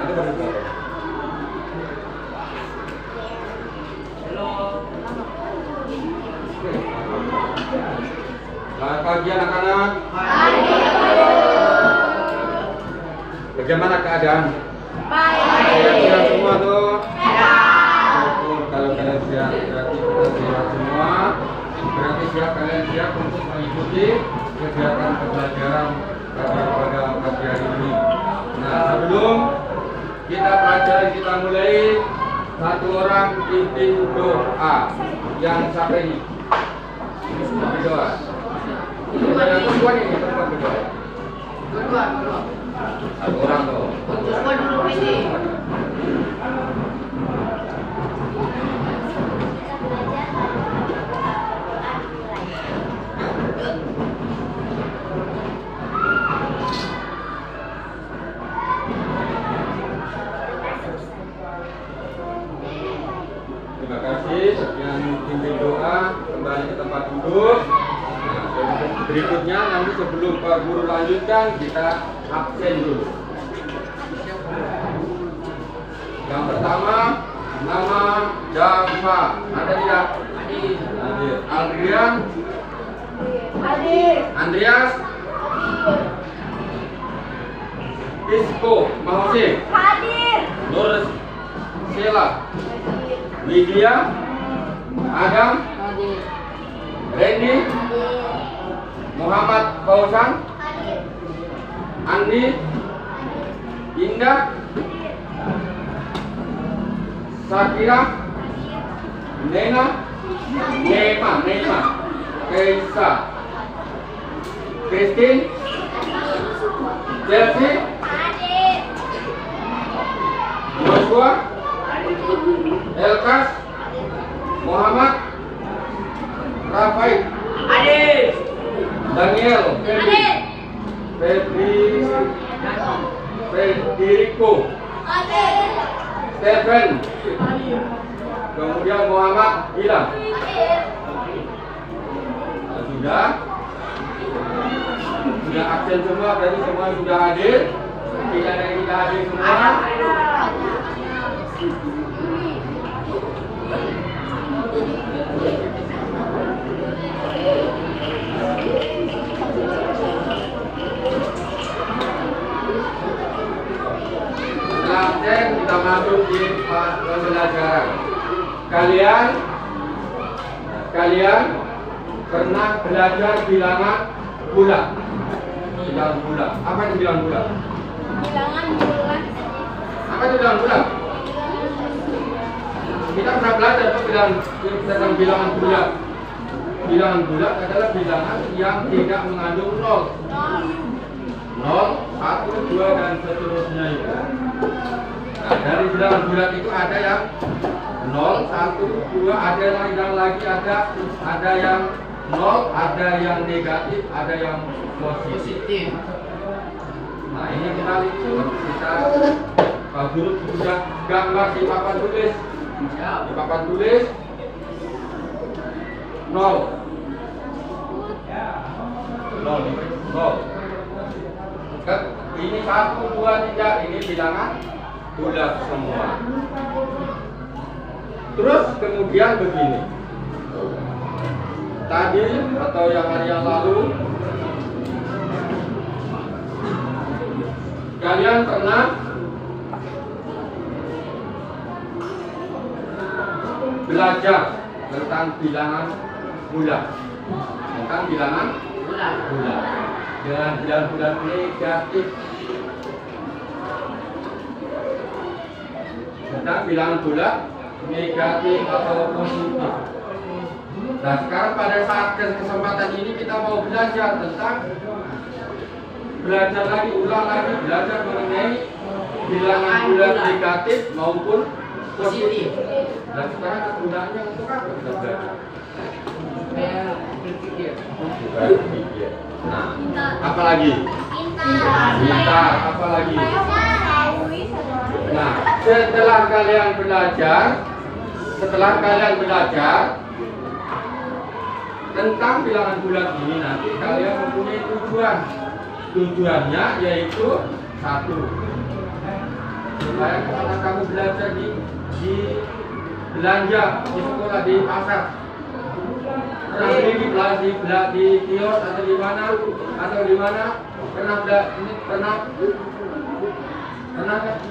Nanti baru foto. Selamat pagi anak-anak. Bagaimana keadaan? Baik. Siap semua tuh? Syukur kalau kalian siap, berarti kita siap semua. Berarti siap kalian siap untuk mengikuti kegiatan pembelajaran pada pagi hari ini. Nah, sebelum kita pelajari, kita mulai satu orang pimpin doa. Yang siapa ini? Pimpin doa. Yang kedua ini perempuan kedua. Dua. Satu orang tuh. Semua dulu ini. Terima kasih yang pimpin doa, kembali ke tempat duduk. Nah, berikutnya nanti sebelum Pak Guru lanjutkan, kita absen dulu. Yang pertama, nama Java. Ada tidak? Hadir. Adrian. Andreas. Isco. Mahose. Nur Sela. Widya. Adam. Randy. Muhammad Fauzan. Andi. Indah. Sakira. Nema. Keisa. Christine. Chelsea. Joshua. Elkas. Muhammad. Rafael. Daniel. Federico. Stephen. Kemudian Muhammad Gilang. Sudah absen semua, berarti semua sudah hadir. Tidak ada yang tidak hadir semua. Setelah absen kita masuk di pembelajaran. Kalian pernah belajar bilangan bulat? Bilangan bulat. Apa itu bilangan bulat? Apa itu bilangan bulat? Kita pernah belajar tentang bilangan bulat. Bilangan bulat adalah bilangan yang tidak mengandung nol. 0, 1, 2 dan seterusnya itu. Nah, dari bilangan bulat itu ada yang 0, 1, 2, ada yang lagi ada yang 0, ada yang negatif, ada yang positif. Nah, ini kita Pak Guru sudah gambar di papan tulis. Di papan tulis 0. 0. Ini 1, 2, 3, ini bilangan bulat semua. Terus kemudian begini. Tadi atau yang hari yang lalu kalian pernah belajar tentang bilangan bulat. Tentang bilangan bulat. Dengan bilangan bulat negatif. Tentang bilangan bulat negatif atau positif. Nah, sekarang pada saat kesempatan ini kita mau belajar tentang ulang lagi belajar mengenai bilangan bulat negatif maupun positif. Dan sekarang kegunaannya untuk apa kita belajar? Berpikir. Nah, apa lagi? Pintar. Apa lagi? Nah, setelah kalian belajar tentang bilangan bulat ini, nanti kalian mempunyai tujuan. Tujuannya yaitu 1. supaya anak kamu belajar di belanja di sekolah, di pasar. Pernah beli di kios atau di mana pernah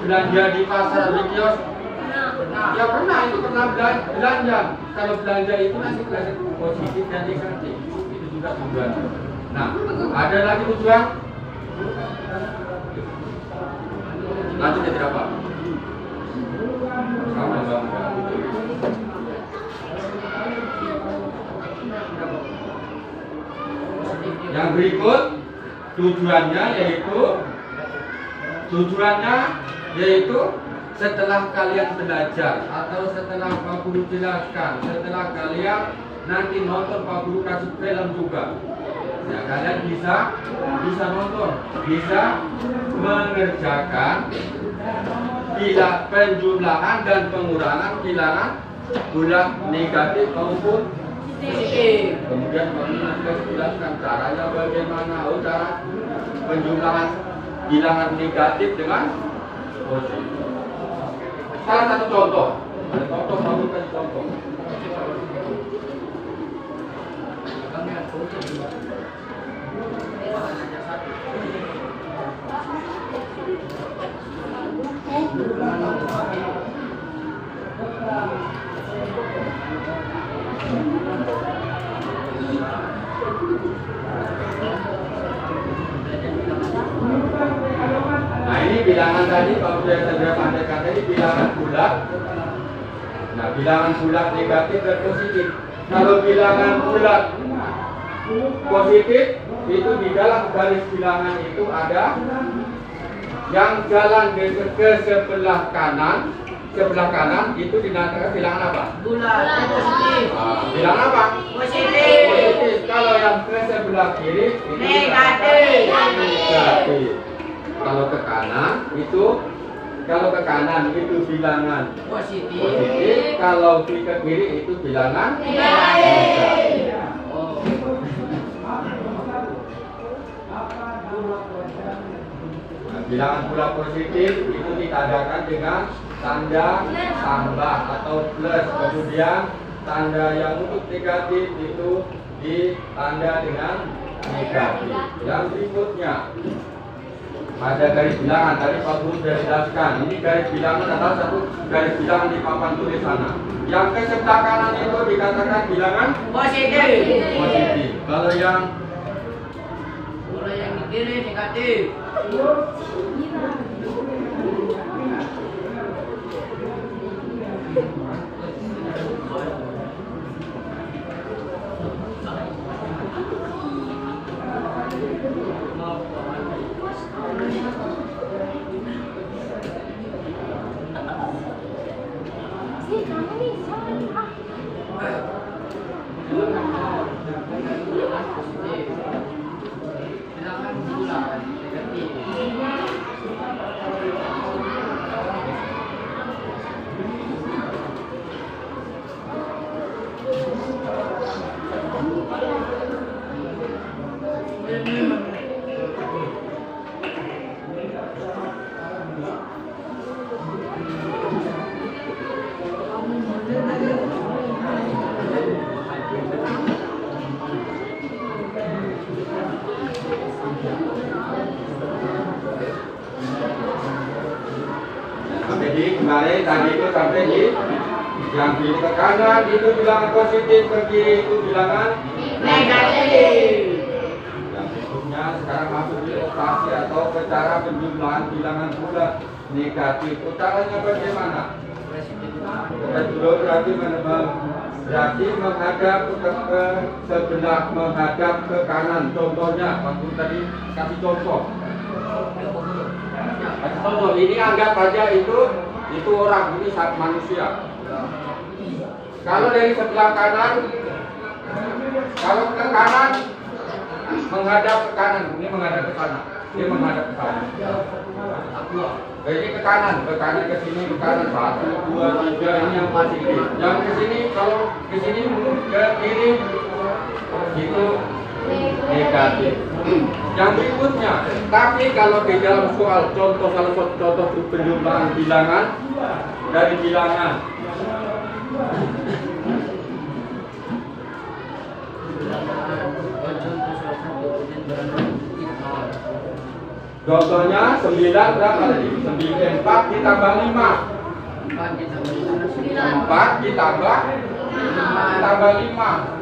belanja di pasar atau di kios? Ya pernah, itu pernah belanja. Kalau belanja itu nanti belajar positif dan negatif. Itu juga tujuan. Nah, ada lagi tujuan. Lanjut jadi apa? Kamu bangga. Yang berikut tujuannya yaitu setelah kalian belajar atau setelah Pak Guru jelaskan, setelah kalian nanti nonton Pak Guru kasih film juga, ya kalian bisa nonton, bisa mengerjakan penjumlahan dan pengurangan bilangan bulat negatif maupun positif. Kemudian Pak jelaskan caranya bagaimana, cara penjumlahan bilangan negatif dengan positif. Salah satu contoh, ada contoh, kamu kasih contoh. Nah ini bilangan tadi, kalau sudah saya sampaikan tadi bilangan bulat. Nah bilangan bulat negatif dan positif. Kalau bilangan bulat positif itu di dalam garis bilangan itu ada yang jalan ke sebelah kanan itu dinamakan bilangan apa? Bulat. Positif. Bilangan apa? Positif. Positif. Kalau yang ke sebelah kiri itu Negatif. negatif. Kalau ke kanan itu bilangan positif. Kalau ke kiri itu bilangan negatif. Nah, bilangan bulat positif itu ditandakan dengan tanda tambah atau plus. Kemudian tanda yang untuk negatif itu ditanda dengan negatif. Yang berikutnya ada garis bilangan, tadi Pak Guru sudah jelaskan. Ini garis bilangan adalah satu garis bilangan di papan tulis sana. Yang ke sebelah kanan itu dikatakan bilangan positif. Kalau yang di kiri negatif. Jadi kemarin tadi itu sampai di yang kiri ke kanan itu bilangan positif, ke kiri itu bilangan Negatif. Yang berikutnya sekarang masuk di operasi atau ke cara penjumlahan bilangan bulat negatif. Caranya bagaimana? Berarti menghadap ke sebelah, menghadap ke kanan. Contohnya, waktu tadi kasih contoh. Contoh ini anggap aja itu orang, ini manusia. Kalau dari sebelah kanan, kalau ke kanan menghadap ke kanan, ini menghadap ke sana, ini menghadap ke sana. Jadi ke kanan ke sini, ke kanan 1, 2, 3 ini yang positif. Yang ke sini kalau ke sini ke kiri itu negatif. Yang berikutnya, tapi kalau di dalam soal contoh salah satu contoh penjumlahan bilangan dari bilangan contohnya 9 berapa tadi? 4 ditambah 5 4 ditambah 5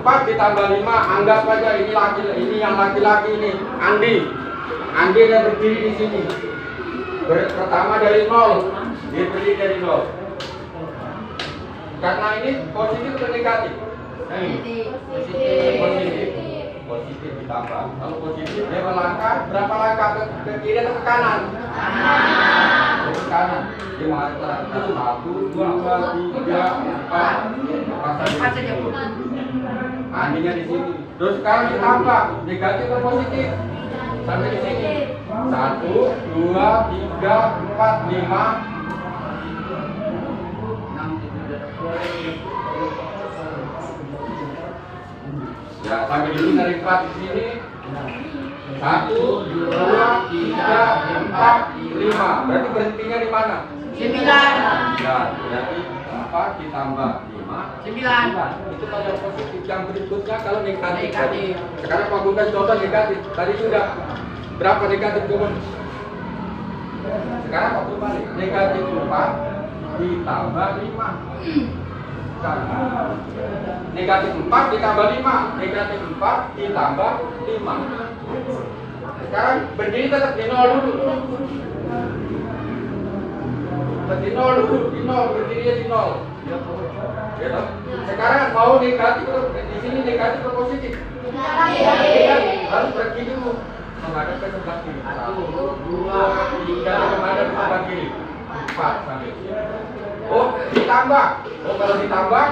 4 ditambah 5, anggap aja ini laki, ini yang laki-laki ini Andi yang berdiri di sini. Pertama dari 0, dia berdiri dari 0. Karena ini positif atau negatif? Positif ditambah. Kalau positif dia melangkah berapa langkah ke kiri atau ke kanan? Ke kanan. Dia mengatakan 1, 2, 3, 4 saja. Andinya di sini. Terus sekarang ditambah negatif atau positif? Sampai di sini. 1, 2, 3, 4, 5. Ya, sampai di sini dari 4 di sini. 1, 2, 3, 4, 5. Berarti berhentinya di mana? 9. Ya, berarti 4 ditambah 5. 9. Itu kalau positif. Yang berikutnya kalau negatif. Sekarang Pak Gun kasih contoh negatif. Tadi sudah berapa negatif coba? Sekarang Pak Gun balik. Negatif 4 ditambah 5. Negatif 4 ditambah 5. Negatif 4 ditambah 5. Sekarang berdiri tetap di 0 dulu. Di 0 dulu, di 0, berdirinya di 0. Ya, sekarang mau negatif, di sini negatif atau positif? Harus pergi dulu menghadap ke sebelah kiri. 1, 2, 3 menghadap ke sebelah kiri. 4 sampai sini. Oh, ditambah. Oh, kalau ditambah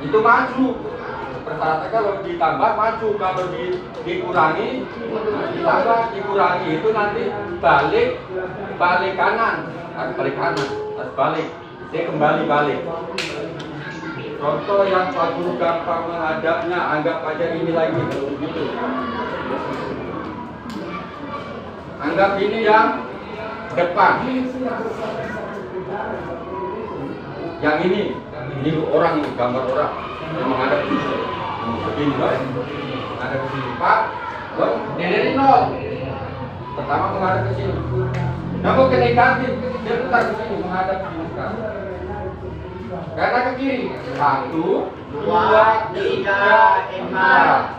itu maju. Persyaratan kalau ditambah maju, kalau dikurangi ditambah, dikurangi itu nanti balik kanan, harus balik kanan, harus balik. Dia kembali balik. Contoh yang Pak Guru gampang menghadapnya, anggap aja ini lagi begitu. Anggap ini yang depan. Yang ini orang, gambar orang yang menghadap ke sini. Begini, menghadap ke sini. Pak, dari 0. Pertama menghadap ke sini. Namun ke negatif, dia putar ke sini, menghadap ke sini sekarang. Karena ke kiri. 1, 2, 3, 4.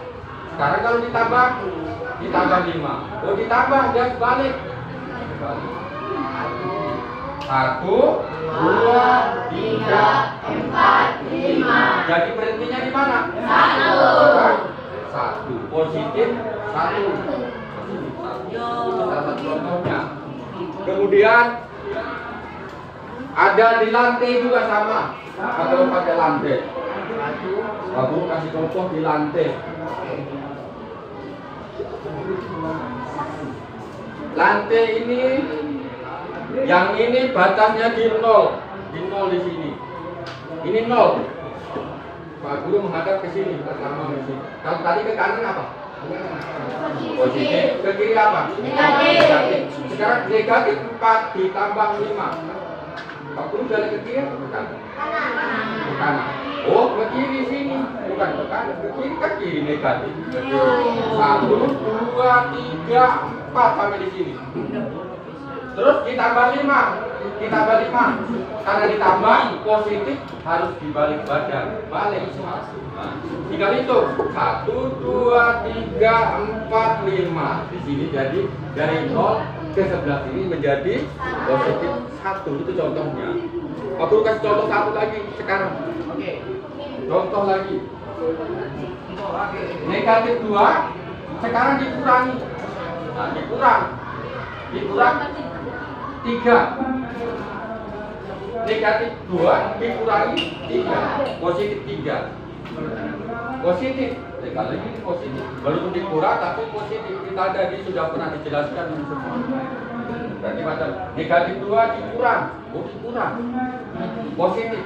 Sekarang kalau ditambah 5. Oh, ditambah dia balik. 1, 2, 3, 4, 5. Jadi berhentinya di mana? 1. Positif 1. Itu salah satu contohnya. Kemudian ada di lantai juga sama. Kalau pakai lantai, aku kasih contoh di lantai. Lantai ini, yang ini batasnya di 0, di sini. Ini 0. Pak Guru menghadap ke sini, pertama ke sini. Kalau tadi ke kanan apa? Positif. Ke kiri apa? Negatif. Sekarang negatif 4 ditambah 5. Pak Guru balik ke kiri atau ke kanan? Ke kanan. Oh, ke kiri sini. Bukan ke kanan, ke kiri kan kiri negatif. 1, 2, 3, 4 sampai di sini. Terus ditambah 5. Karena ditambah positif harus dibalik badan. Balik. Tinggal itu 1, 2, 3, 4, 5. Di sini jadi dari 0 ke sebelah sini menjadi positif 1. Itu contohnya. Aku kasih contoh satu lagi sekarang. Contoh lagi. Negatif 2 sekarang dikurangi. Nah, dikurang 3. Negatif 2 dikurangi 3. Positif 3. Positif. Sekali lagi walaupun dikurang tapi positif. Kita tadi sudah pernah dijelaskan ini semua. Berarti macam. Negatif 2 dikurang. Oh, dikurang. Positif.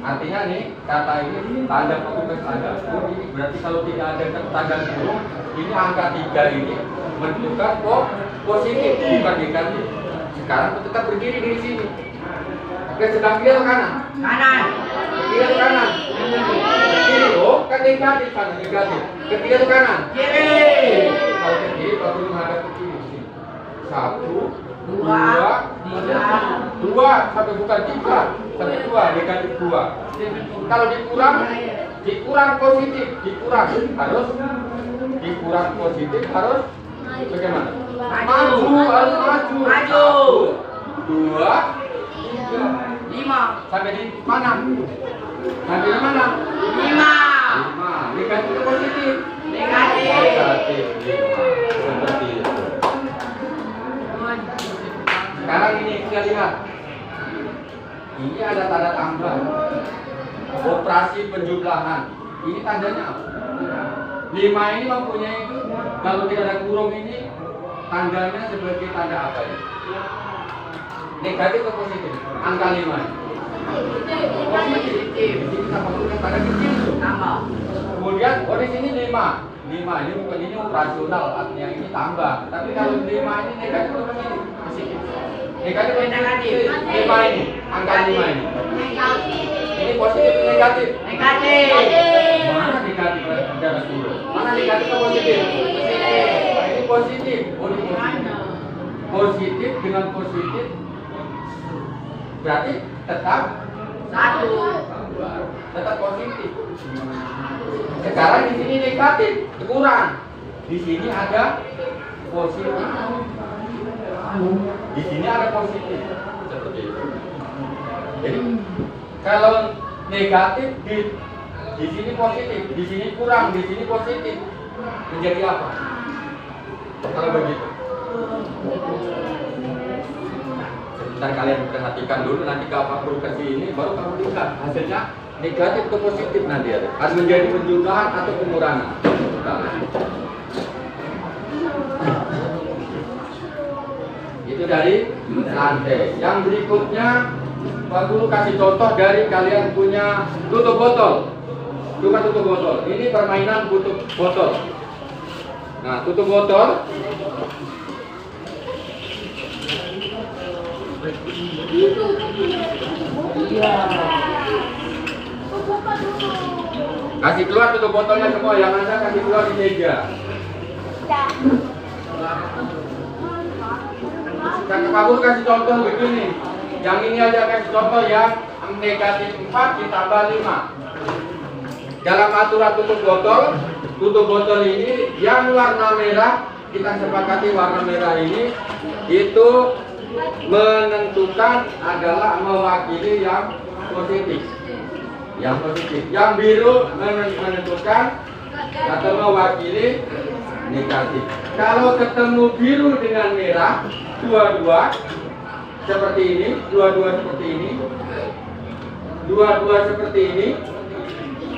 Artinya nih, kata ini tanda petugas ada. Oh, ini berarti kalau tidak ada tanda kurung, ini angka 3 ini menunjukkan positif, bukan negatif. Sekarang tetap berdiri di sini. Oke, sedang kiri atau kanan? Kanan. Kiri atau kanan? Kiri. Oh, kan negatif kan, negatif. Ke kiri atau kanan? Kiri. Kalau ke kiri, kalau menghadap ke kiri. 1, 2, 2 sampai bukan 3 sampai 2, negatif 2. Kalau dikurang positif, harus bagaimana? Maju, harus maju. 2, 3, 5. sampai di mana? Sampai di mana? 5. Negatif atau positif? Negatif. 5. Seperti itu. Sekarang ini kita lihat. Ini ada tanda tambah. Operasi penjumlahan. Ini tandanya apa? 5 ini mempunyai itu. Kalau tidak ada kurung ini, tandanya sebagai tanda apa ini? Negatif atau positif? Angka 5 ini. Positif. Jadi kita masukkan tanda kecil. Tambah. Kemudian, di sini 5. 5 ini bukan ini operasional, artinya ini tambah. Tapi kalau 5 ini negatif atau positif? Positif. Negatif atau negatif? 5 ini, angka 5 ini. Ini positif atau negatif? Negatif. Mana negatif ada kurung? Mana negatif atau positif? Nah, ini positif. Oh, ini positif. Positif dengan positif berarti tetap 1. tetap positif. Sekarang di sini negatif, kurang. Di sini ada positif. Di sini ada positif. Seperti itu. Jadi kalau negatif di sini positif, di sini kurang, di sini positif. Menjadi apa? Kalau begitu. Sebentar kalian perhatikan dulu, nanti kalau aplikasi ini baru kamu lihat hasilnya negatif atau positif nanti ada. Harus menjadi penjumlahan atau pengurangan. Itu dari lantai. Yang berikutnya Pak Guru kasih contoh dari kalian punya tutup botol. Bukan tutup botol. Ini permainan tutup botol. Nah, tutup botol. Kasih keluar tutup botolnya semua. Yang ada kasih keluar di meja. Pak Guru kasih contoh begini. Yang ini aja kasih contoh yang negatif 4 ditambah 5. Dalam aturan tutup botol ini yang warna merah, kita sepakati warna merah ini itu menentukan adalah mewakili yang positif. Yang positif. Yang biru menentukan atau mewakili negatif. Kalau ketemu biru dengan merah, dua-dua seperti ini, dua-dua seperti ini, dua-dua seperti ini,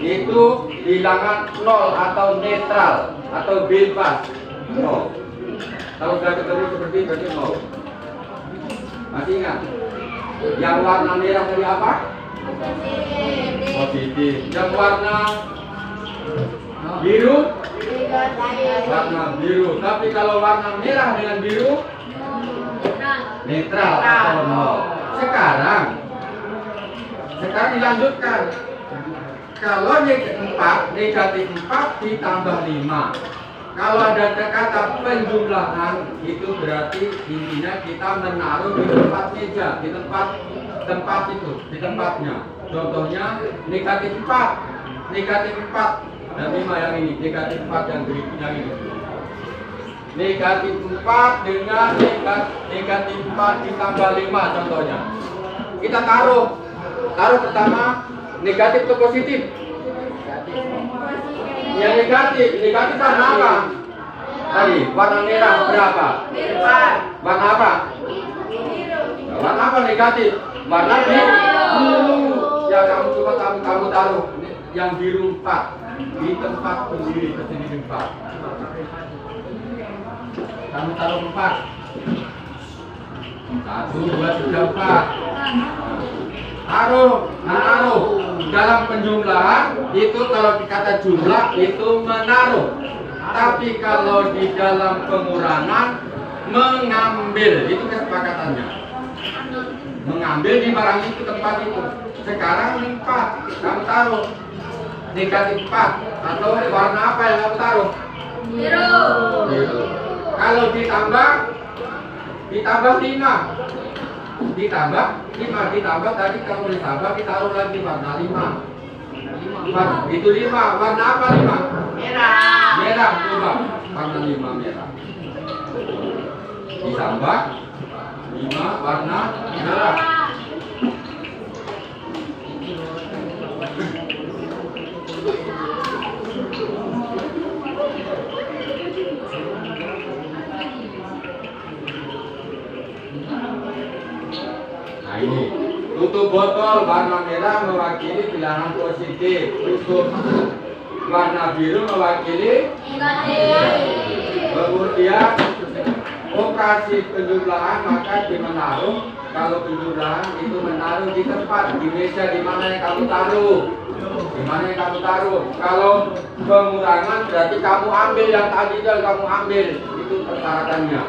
itu bilangan 0 atau netral atau bebas 0. Kalau sudah ketemu seperti ini berarti 0. Masih ingat? Yang warna merah tadi apa? Positif. Yang warna biru? Warna biru. Tapi kalau warna merah dengan biru? Netral atau 0. Sekarang dilanjutkan. Kalau negatif 4 ditambah 5. Kalau ada kata penjumlahan, itu berarti intinya kita menaruh di tempat meja, di tempat itu, di tempatnya. Contohnya negatif 4 dan 5 yang ini, negatif 4 yang berikutnya ini. Negatif 4 dengan negatif 4 ditambah 5 contohnya. Kita taruh pertama negatif atau positif? Yang negatif warna apa? Tadi warna merah berapa? Warna apa? Warna apa negatif? Warna biru. Ya kamu taruh yang biru 4 di tempat sendiri 4. Kamu taruh 4. 1, 2, 3, 4. Taruh, menaruh. Dalam penjumlahan itu kalau kata jumlah itu menaruh. Tapi kalau di dalam pengurangan mengambil, itu kesepakatannya. Mengambil di barang itu, tempat itu. Sekarang 4, kamu taruh negatif 4 atau warna apa yang kamu taruh? Biru. Kalau ditambah 5. Ditambah tadi kamu ditambah, ditaruh lagi warna 5. Itu 5. Warna apa 5? Merah. Coba warna 5 merah. Ditambah 5 warna merah. Nah ini, tutup botol warna merah mewakili bilangan positif, tutup warna biru mewakili negatif. Kemudian operasi penjumlahan maka di menaruh. Kalau penjumlahan itu menaruh di tempat, di meja di mana yang kamu taruh. Di mana yang kamu taruh. Kalau pengurangan berarti kamu ambil yang tadi dan kamu ambil, itu persyaratannya.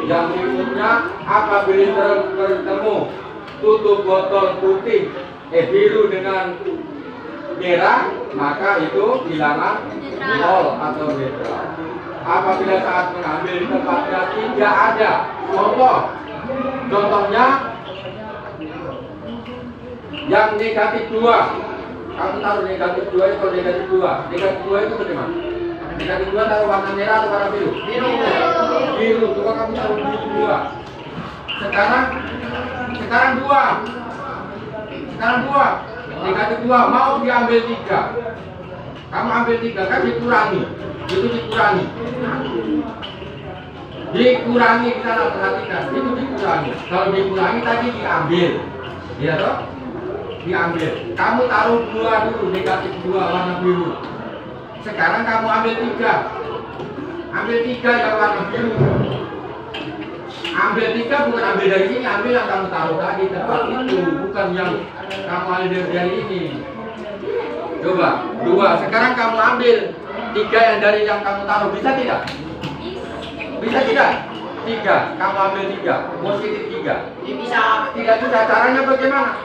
Yang berikutnya apabila bertemu tutup botol putih biru dengan merah, maka itu bilangan nol atau netral. Apabila saat mengambil di tempatnya tidak ada contohnya yang negatif 2, kamu taruh negatif 2 itu. Kalau negatif 2 itu bagaimana? Negatif 2 taruh warna merah atau warna biru? Biru. Coba kamu taruh biru 2. Sekarang 2. Negatif 2 mau diambil 3. Kamu ambil 3 kan dikurangi. Itu dikurangi kita perhatikan. Itu dikurangi. Kalau dikurangi tadi diambil. Iya toh? Diambil. Kamu taruh 2 dulu, negatif 2 warna biru. Sekarang kamu ambil 3. Ambil 3 yang warna biru. Ambil 3 bukan ambil dari sini, ambil yang kamu taruh tadi tempat itu, bukan yang kamu ambil dari ini. Coba 2. Sekarang kamu ambil 3 yang dari yang kamu taruh, bisa tidak? Bisa tidak? 3. Kamu ambil 3, positif 3. Bisa. Tidak bisa. Caranya bagaimana?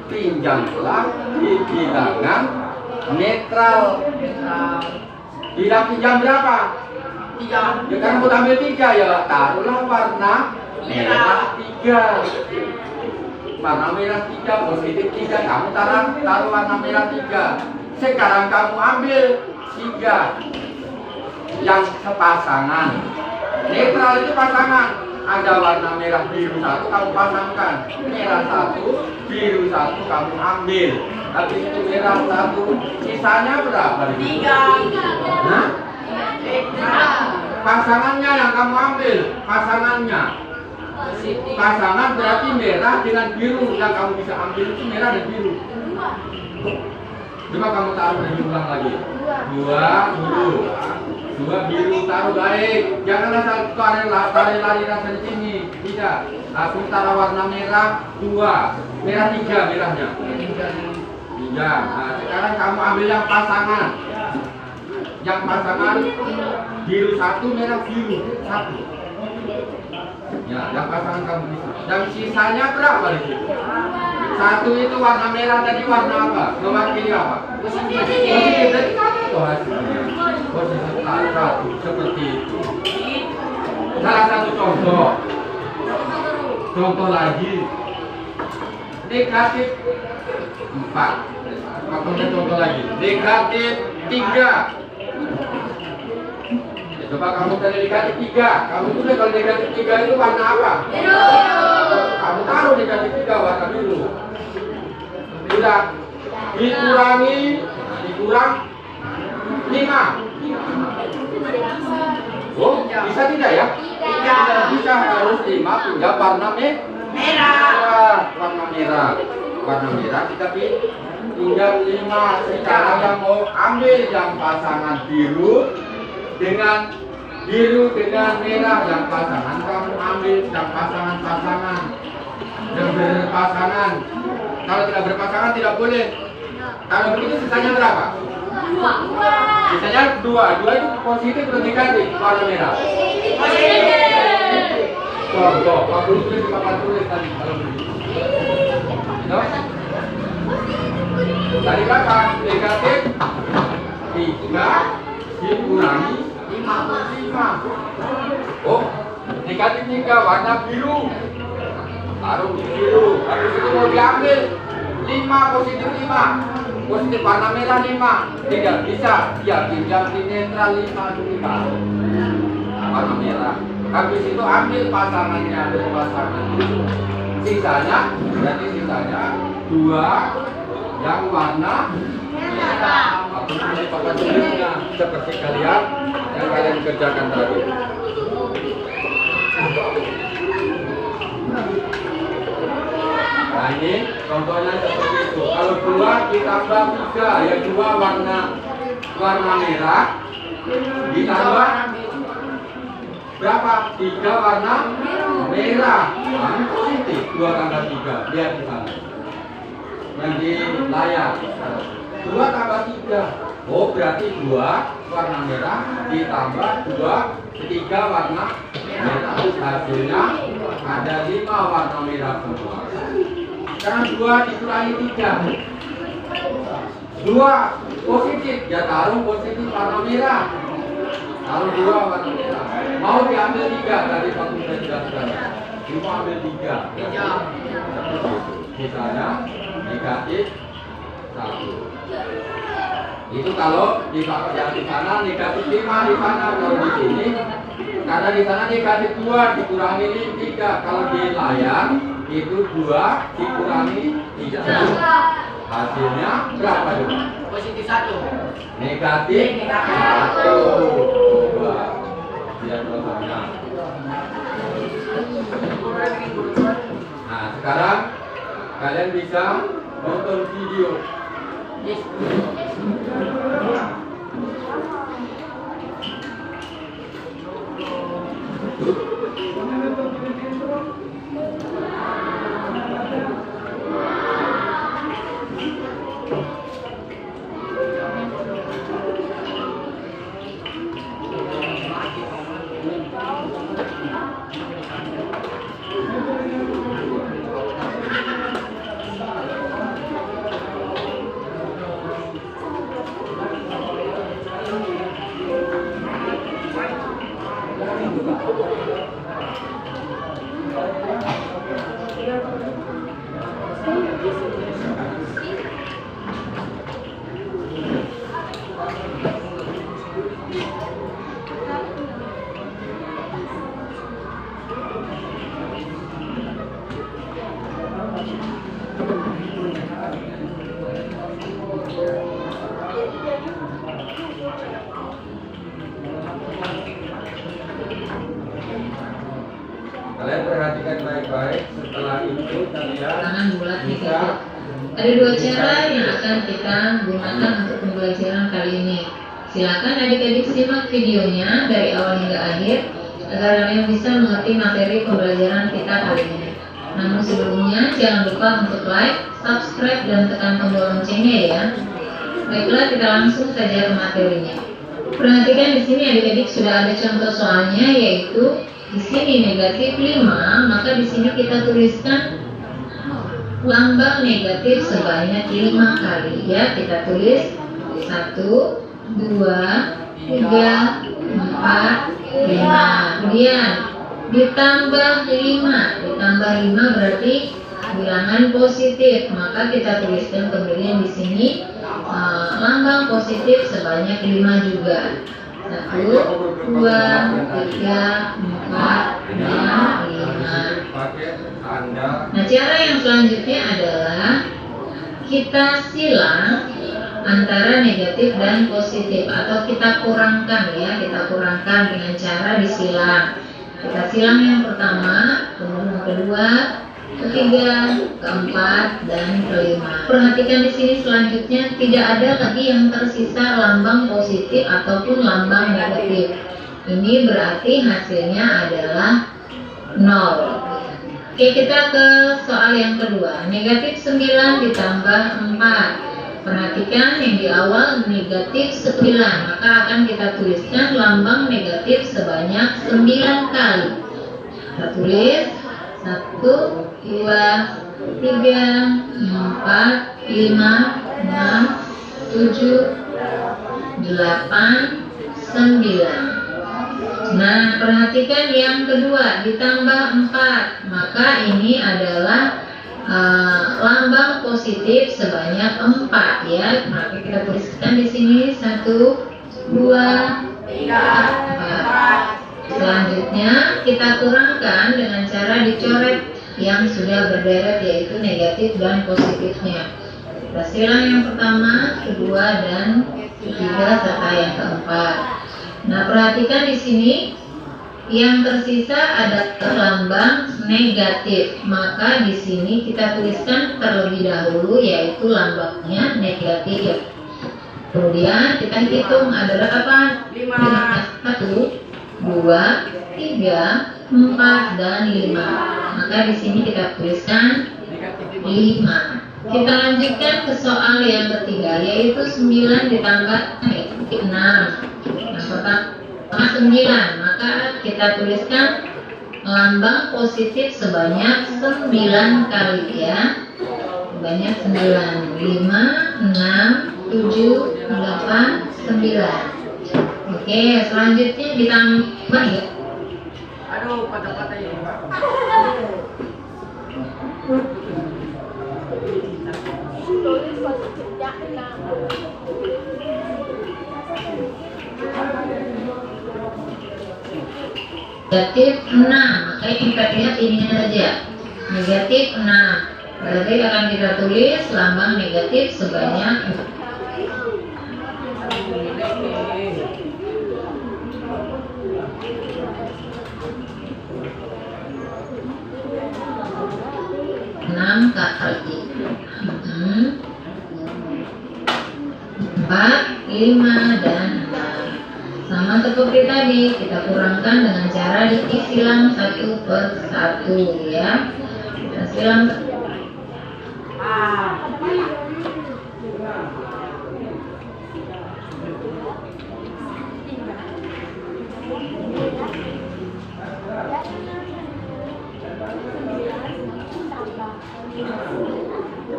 Pinjamlah di bilangan netral. Bilang pinjam berapa? 3. Ya kan mau ambil 3 ya, taruhlah warna merah 3. Warna merah 3, positif 3. Kamu taruh warna merah 3. Sekarang kamu ambil 3 yang sepasangan. Netral itu pasangan. Ada warna merah biru 1 kamu pasangkan. Merah 1, biru 1 kamu ambil. Habis itu merah 1, sisanya berapa? 3. Nah? Pasangannya yang kamu ambil, pasangan berarti merah dengan biru. Yang kamu bisa ambil itu merah dan biru. Coba kamu taruh dan diulang lagi. 2 biru taruh baik. Jangan asal lari rasa di sini. Tidak. Aku taruh warna merah 2, merah 3 merahnya. 3. Nah, sekarang kamu ambil yang pasangan. Yang pasangan biru 1, merah biru 1. Ya, yang pasangan kamu bisa. Dan sisanya berapa di situ? 1 itu warna merah tadi warna apa? Mewakili apa? Positif. Jadi itu hasilnya. Positif 1 seperti itu. Salah satu contoh. Contoh lagi. Negatif 4. Contoh lagi. Negatif 3. Coba kamu cari negatif 3. Kamu tulis kalau negatif 3 itu warna apa? Biru. Kamu taruh negatif 3 warna biru. Sudah. Dikurang 5. Oh, bisa tidak ya? Tidak. Bisa, harus 5 pinjam warna Merah. Warna merah kita pinjam 5. Sekarang yang mau ambil yang pasangan biru dengan biru dengan merah yang pasangan kamu ambil, yang pasangan-pasangan yang berpasangan. Kalau tidak berpasangan tidak boleh. Kalau begitu sisanya berapa? Sisanya dua itu positif atau negatif warna merah? Contoh, aku tulis di papan tulis tadi kalau begitu. No? Tadi berapa? Negatif 3 dikurangi 5. Oh, negatif 3 warna biru. Taruh di biru. Habis itu mau diambil 5 positif 5. Positif warna merah 5. Tidak bisa. Ya, tidak di netral 5 dulu taruh. Warna merah. Habis itu ambil pasangannya, berpasangan. Sisanya, berarti sisanya 2 yang warna merah. Aku tulis papan tulisnya seperti kalian yang kalian kerjakan tadi. Nah ini contohnya seperti itu. Kalau 2 ditambah 3, yang 2 warna merah ditambah berapa? 3 warna merah. Nah, ini positif. 2 tambah 3. Lihat di sana. Yang di layar. 2 tambah 3. Oh, berarti 2 warna merah ditambah 3 warna merah. Hasilnya ada 5 warna merah semua. Sekarang 2 dikurangi 3. 2 positif. Ya taruh positif warna merah. Taruh 2 warna merah. Mau diambil 3 dari waktu saya jelaskan. Cuma ambil 3. Misalnya negatif 1. Itu kalau di yang di sana negatif 5 di sana, kalau di sini karena di sana negatif 2 dikurangi 3. Kalau di layar itu 2 dikurangi 3. Hasilnya berapa dulu? Positif 1. Negatif 1. Coba lihat contohnya. Nah sekarang kalian bisa nonton video. Kalian perhatikan baik-baik. Setelah itu kalian tangan bulat bisa negatif. Ada 2 cara yang akan kita gunakan untuk pembelajaran kali ini. Silakan adik-adik simak videonya dari awal hingga akhir agar kalian bisa mengerti materi pembelajaran kita kali ini. Namun sebelumnya jangan lupa untuk like, subscribe, dan tekan tombol loncengnya ya. Baiklah, kita langsung saja ke materinya. Perhatikan di sini adik-adik sudah ada contoh soalnya, yaitu di sini negatif 5, maka di sini kita tuliskan lambang negatif sebanyak 5 kali ya. Kita tulis 1, 2, 3, 4, 5. Kemudian ditambah 5 berarti bilangan positif, maka kita tuliskan kemudian di sini lambang positif sebanyak 5 juga. 1, 2, 3, 4, 5, 5. Nah, cara yang selanjutnya adalah kita silang antara negatif dan positif, atau kita kurangkan ya, kita kurangkan dengan cara disilang. Kita silang yang pertama, kemudian yang kedua, ketiga, keempat, dan kelima. Perhatikan di sini selanjutnya tidak ada lagi yang tersisa lambang positif ataupun lambang negatif. Ini berarti hasilnya adalah 0. Oke, kita ke soal yang kedua. Negatif 9 ditambah 4. Perhatikan yang di awal negatif 9, maka akan kita tuliskan lambang negatif sebanyak 9 kali. Kita tulis 1, 2, 3, 4, 5, 6, 7, 8, 9. Nah, perhatikan yang kedua ditambah 4, maka ini adalah lambang positif sebanyak 4 ya. Maka kita tuliskan di sini 1, 2, 3, 4. Selanjutnya kita kurangkan dengan cara dicoret yang sudah berderet, yaitu negatif dan positifnya. Kita silang yang pertama, kedua, dan ketiga serta yang keempat. Nah, perhatikan di sini yang tersisa ada lambang negatif, maka di sini kita tuliskan terlebih dahulu yaitu lambangnya negatif. Kemudian kita hitung ada berapa? 1, 2, 3, 4, dan 5. Maka di sini kita tuliskan 5. Kita lanjutkan ke soal yang ketiga, yaitu 9 ditambah 6. Yang pertama 9, maka kita tuliskan lambang positif sebanyak 9 kali ya. Sebanyak 9. 5, 6, 7, 8, 9. Oke, selanjutnya ditambah ya. Aduh, patah-patah ya. Negatif 6, maka kita lihat ini saja. Negatif 6, berarti akan kita tulis lambang negatif sebanyak 6 kali 4, 5, dan 6. Sama seperti tadi, kita kurangkan dengan cara disilang 1 per 1 ya. Kita silang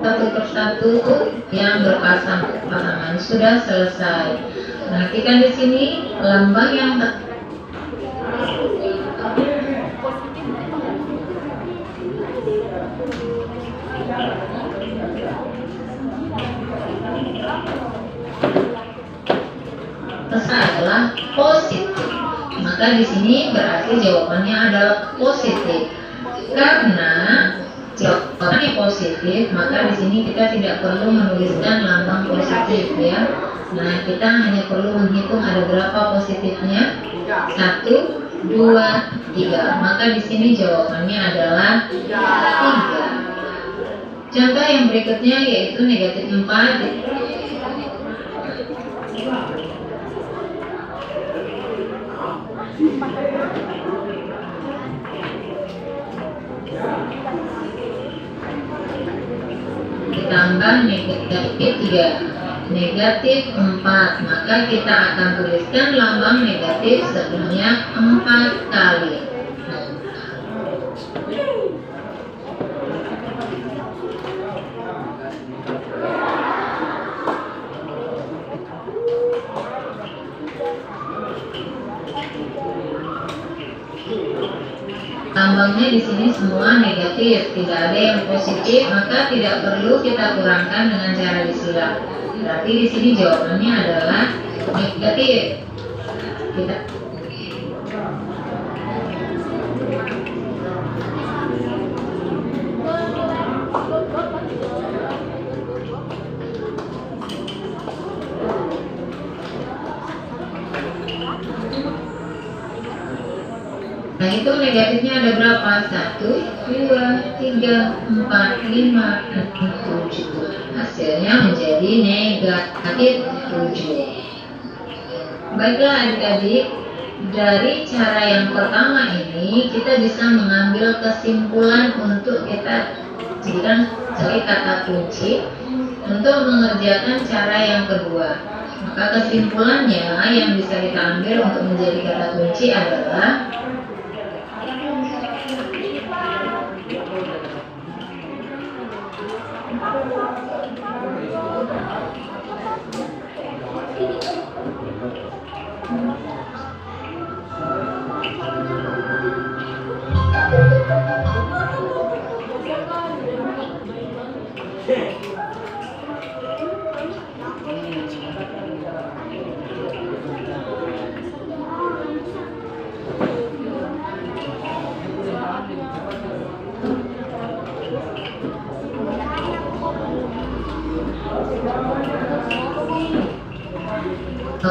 satu persatu yang berpasangan sudah selesai. Perhatikan di sini lambang yang adalah positif. Maka di sini berarti jawabannya adalah positif. Karena jawabannya positif, maka di sini kita tidak perlu menuliskan lambang positif ya. Nah, kita hanya perlu menghitung ada berapa positifnya. 1, 2, 3. Maka di sini jawabannya adalah 3. Contoh yang berikutnya yaitu negatif 4. Ditambah negatif 3. Negatif 4, maka kita akan tuliskan lambang negatif sebanyak 4 kali. Lambangnya di sini semua negatif, tidak ada yang positif, maka tidak perlu kita kurangkan dengan cara disilang. Berarti di sini jawabannya adalah negatif. Kita Nah, itu negatifnya ada berapa? 1, 2, 3, 4, 5, 6, 7. Hasilnya menjadi negatif 7. Baiklah adik-adik, Dari cara yang pertama ini kita bisa mengambil kesimpulan untuk kita jadikan sebagai kata kunci untuk mengerjakan cara yang kedua. Maka kesimpulannya yang bisa kita ambil untuk menjadi kata kunci adalah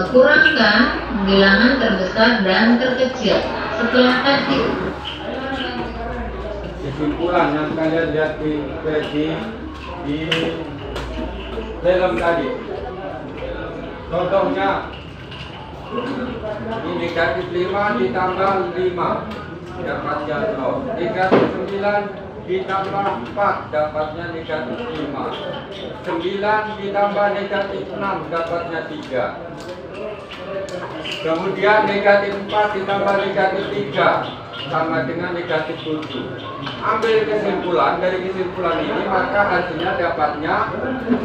kurangkan bilangan terbesar dan terkecil setelah tadi. Kesimpulan yang kalian lihat di film tadi. Contohnya ini negatif 5 ditambah 5 dapatnya 0. Negatif 9 ditambah 4 dapatnya negatif 5. 9 ditambah negatif 6 dapatnya 3. Kemudian negatif 4 ditambah negatif 3 sama dengan negatif 7. Ambil kesimpulan, dari kesimpulan ini maka hasilnya dapatnya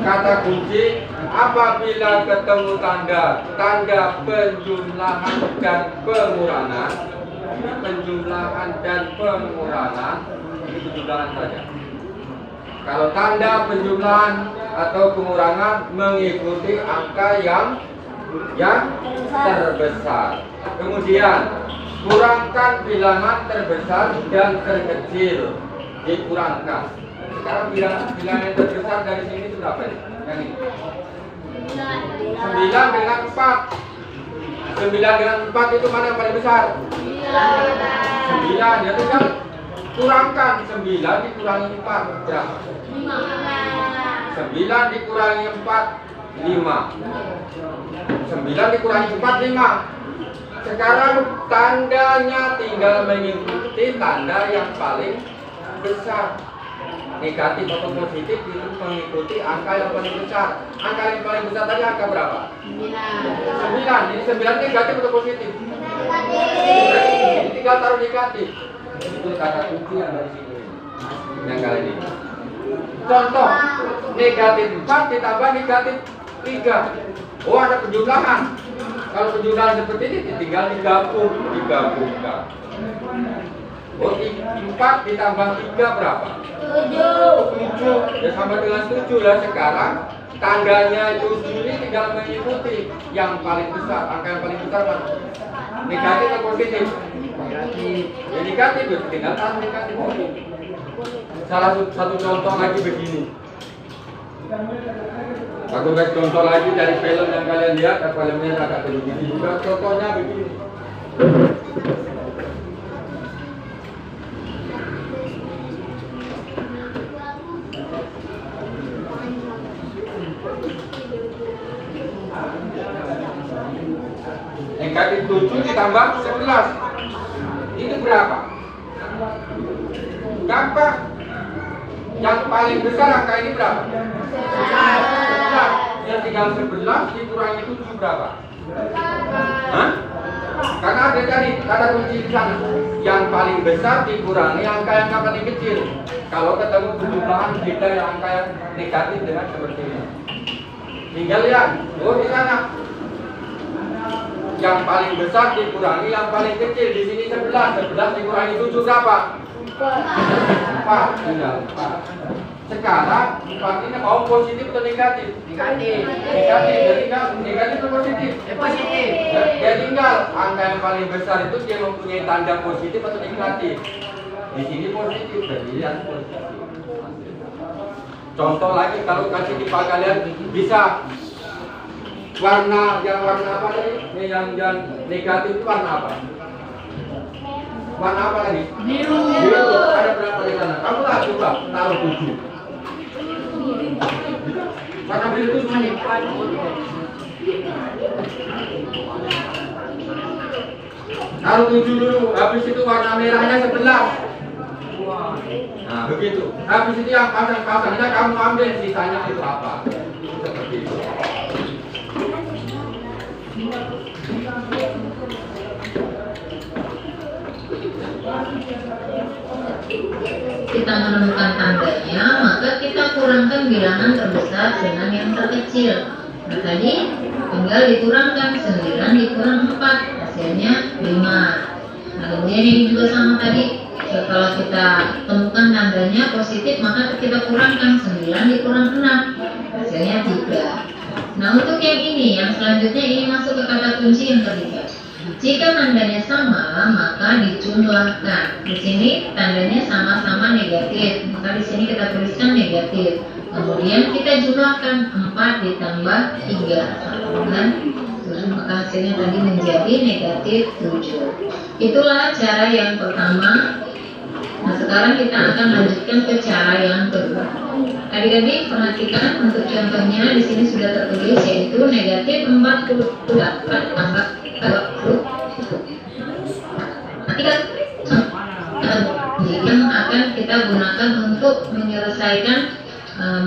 kata kunci apabila ketemu tanda penjumlahan dan pengurangan. Ini penjumlahan dan pengurangan, ini penjumlahan saja. Kalau tanda penjumlahan atau pengurangan mengikuti angka yang terbesar. Kemudian kurangkan bilangan terbesar dan terkecil, dikurangkan. Sekarang bilangan yang terbesar dari sini itu berapa ini? Yang ini 9 dengan 4. 9 dengan 4 itu mana yang paling besar? 9. Ya tinggal kurangkan 9 dikurangi 4 berapa? 9 dikurangi 4 5. 9 dikurangi 4 5. Sekarang tandanya tinggal mengikuti tanda yang paling besar. Negatif atau positif itu mengikuti angka yang paling besar. Angka yang paling besar tadi angka berapa? 9. Ini 9 negatif atau positif? Ini tinggal taruh negatif. Itu kata kunci yang dari sini. Yang kali ini. Contoh, negatif 4 ditambah negatif 3. Oh, ada penjumlahan. Kalau penjumlahan seperti ini tinggal digabungkan. Oh, 4 ditambah 3 berapa? 7. Ya sama dengan 7 lah. Sekarang tandanya 7 ini tinggal mengikuti yang paling besar. Angka yang paling besar mana? Negatif atau positif? Negatif. Ya negatif, tinggal taruh negatif. Salah satu contoh lagi begini. Aku kasih contoh lagi dari film yang kalian lihat. Filmnya agak begini juga. Contohnya begini. Negatif 7 ditambah 11. Itu berapa? Gampang. Yang paling besar angka ini berapa? 11. Yang tinggal 11 dikurangi 7 berapa? Hah? Karena ada tadi kata kunci di sana. Yang paling besar dikurangi angka yang paling kecil. Kalau ketemu penjumlahan kita yang angka yang negatif dengan seperti ini. Tinggal lihat. Oh, di sana. Yang paling besar dikurangi yang paling kecil. Di sini 11. 11 dikurangi 7 berapa? 4. Tinggal 4. Sekarang 4 ini mau positif atau negatif? Negatif. Jadi negatif atau positif? Positif. Ya tinggal angka yang paling besar itu dia mempunyai tanda positif atau negatif. Di sini positif, jadi yang positif. Contoh lagi kalau kasih di Pak kalian bisa warna apa tadi? Yang negatif itu warna apa? Warna apa tadi? Biru. Ada berapa di sana? Kamu lah coba taruh 7. Warna biru itu semuanya. Taruh 7 dulu, habis itu warna merahnya 11. Nah begitu. Habis itu yang pasang-pasangnya kamu ambil, sisanya itu apa? Seperti itu. Kita menemukan tandanya, maka kita kurangkan bilangan terbesar dengan yang terkecil. Nah tadi tinggal dikurangkan 9 dikurang 4, hasilnya 5. Nah kemudian ini juga sama tadi, kalau kita temukan tandanya positif, maka kita kurangkan 9 dikurang 6, hasilnya 3. Nah untuk yang ini, yang selanjutnya ini masuk ke kata kunci yang ketiga. Jika tandanya sama, maka dijumlahkan. Di sini tandanya sama-sama negatif, maka di sini kita tuliskan negatif. Kemudian kita jumlahkan 4 ditambah 3 sama dengan 7, maka hasilnya tadi menjadi negatif 7. Itulah cara yang pertama. Nah sekarang kita akan lanjutkan ke cara yang kedua. Adik-adik perhatikan untuk contohnya, di sini sudah tertulis yaitu negatif 48 tambah 20. Nanti kan yang akan kita gunakan untuk menyelesaikan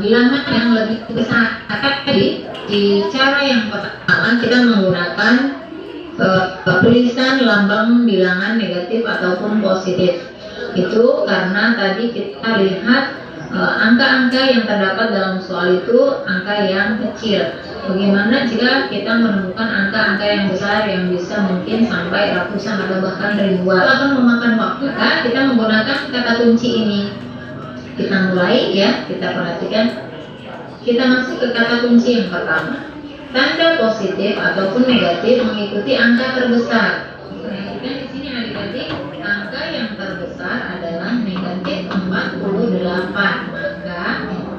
bilangan yang lebih besar. Tadi di cara yang pertama kita menggunakan tulisan lambang bilangan negatif ataupun positif. Itu karena tadi kita lihat angka-angka yang terdapat dalam soal itu angka yang kecil. Bagaimana jika kita menemukan angka-angka yang besar yang bisa mungkin sampai ratusan atau bahkan ribuan? Itu akan memakan waktu. Maka kita menggunakan kata kunci ini. Kita mulai ya, kita perhatikan. Kita masuk ke kata kunci yang pertama. Tanda positif ataupun negatif mengikuti angka terbesar. Perhatikan di sini adik-adik, angka yang terbesar adalah negatif 48. Maka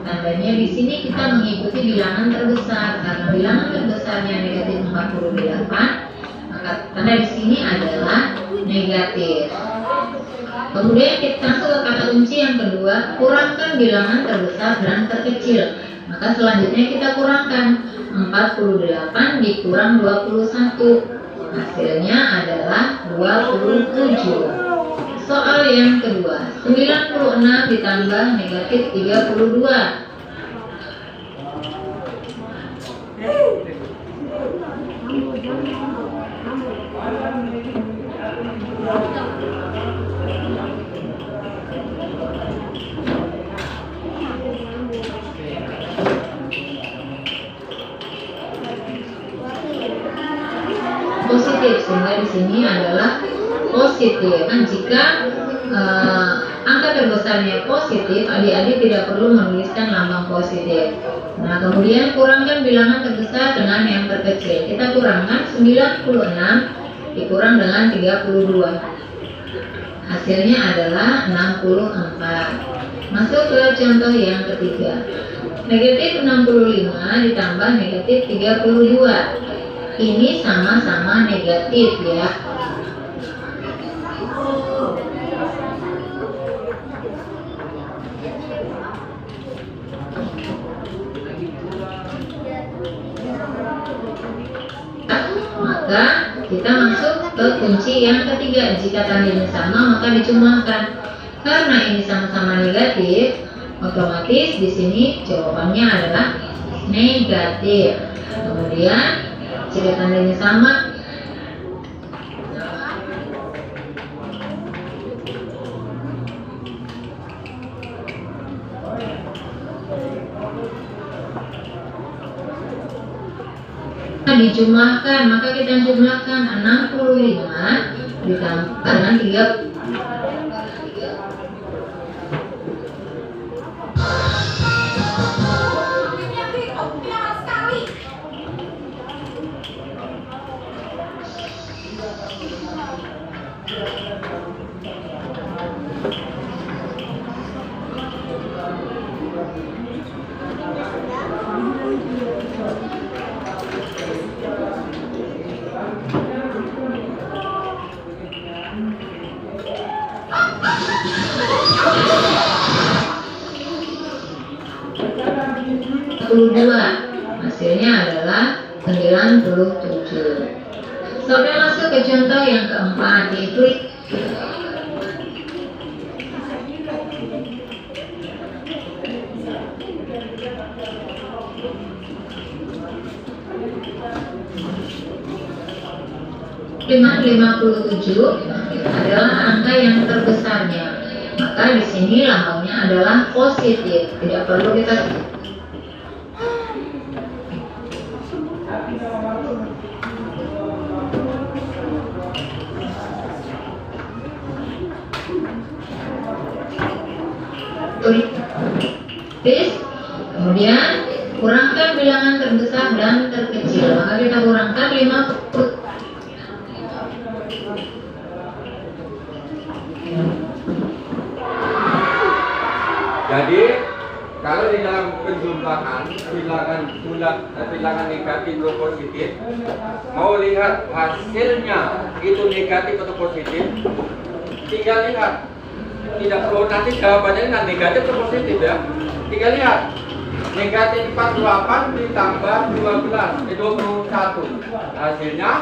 tandanya di sini kita mengikuti bilangan terbesar. Karena bilangan terbesarnya negatif 48, maka tanda di sini adalah negatif. Kemudian kita masuk ke kata kunci yang kedua, kurangkan bilangan terbesar dan terkecil. Maka selanjutnya kita kurangkan 48 dikurang 21. Hasilnya adalah 27. Soal yang kedua, 96 ditambah negatif 32. Positif, sehingga di sini adalah positif. Nah, jika angka terbesarnya positif, adik-adik tidak perlu menuliskan lambang positif. Nah, kemudian kurangkan bilangan terbesar dengan yang terkecil. Kita kurangkan 96 dikurang dengan 32. Hasilnya adalah 64. Masuk ke contoh yang ketiga. Negatif 65 ditambah negatif 32. Ini sama-sama negatif ya. Maka kita masuk ke kunci yang ketiga. Jika tandanya sama maka dijumlahkan. Karena ini sama-sama negatif, otomatis di sini jawabannya adalah negatif. Kemudian jika tandanya sama, dijumlahkan, maka kita jumlahkan 65 ditambah dengan 3. Hasilnya adalah 97. Sudah masuk ke ke contoh yang keempat, yaitu lima puluh tujuh adalah angka yang terbesarnya. Maka di sini lambangnya adalah positif. Tidak perlu kita tulis. Kemudian kurangkan bilangan terbesar dan terkecil. Maka kita kurangkan 50. Jadi kalau di dalam penjumlahan bilangan negatif atau positif, mau lihat hasilnya itu negatif atau positif, tinggal lihat. Tidak perlu nanti jawabannya nanti negatif atau positif ya. Tinggal lihat. Negatif 48 ditambah 21. Hasilnya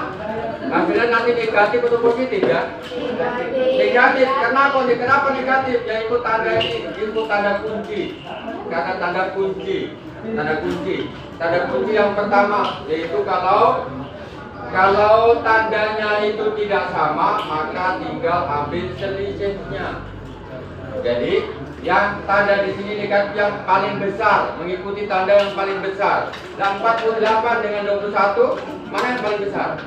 nanti negatif atau positif ya? Negatif. Kenapa negatif? Yaitu tanda ini, itu tanda kunci. Karena tanda kunci yang pertama yaitu kalau tandanya itu tidak sama, maka tinggal ambil selisihnya. Jadi yang tanda di sini negatif yang paling besar mengikuti tanda yang paling besar. Dan 48 dengan 21 mana yang paling besar?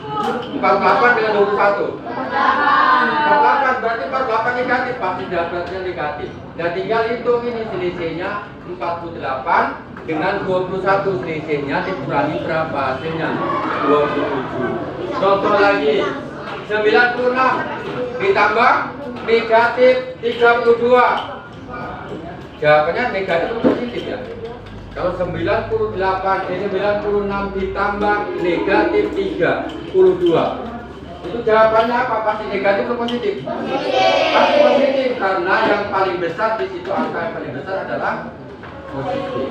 48 dengan 21. 48 berarti 48 negatif, pasti dapatnya negatif. Dan tinggal hitung ini selisihnya 48 dengan 21, selisihnya dikurangi berapa hasilnya? 27. Contoh lagi, 96 ditambah negatif 32. Jawabannya negatif atau positif ya? Kalau 96 ditambah negatif 32, itu jawabannya apa? Pasti negatif atau positif? Pasti positif, karena yang paling besar di situ, angka yang paling besar adalah positif.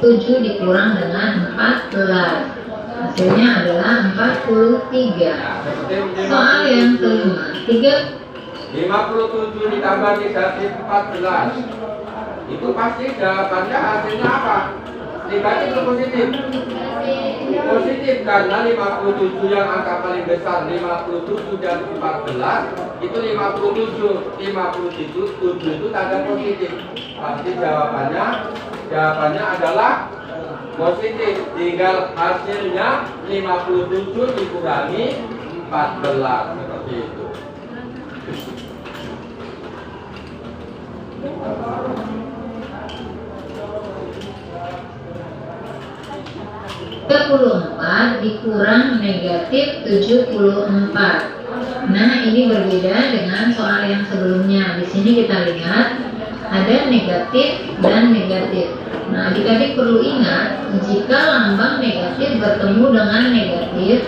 7 dikurang dengan 14, hasilnya adalah 43. Soal yang kelima, 57 ditambah negatif 14, itu pasti jawabannya hasilnya apa? Negatif atau positif? Positif, karena 57 yang angka paling besar, 57 dan 14 itu 57 itu tanda positif. Pasti jawabannya adalah positif. Tinggal hasilnya 57 dikurangi 14, seperti itu. dikurang negatif 74. Nah, ini berbeda dengan soal yang sebelumnya. Di sini kita lihat ada negatif dan negatif. Nah, adik-adik perlu ingat, jika lambang negatif bertemu dengan negatif,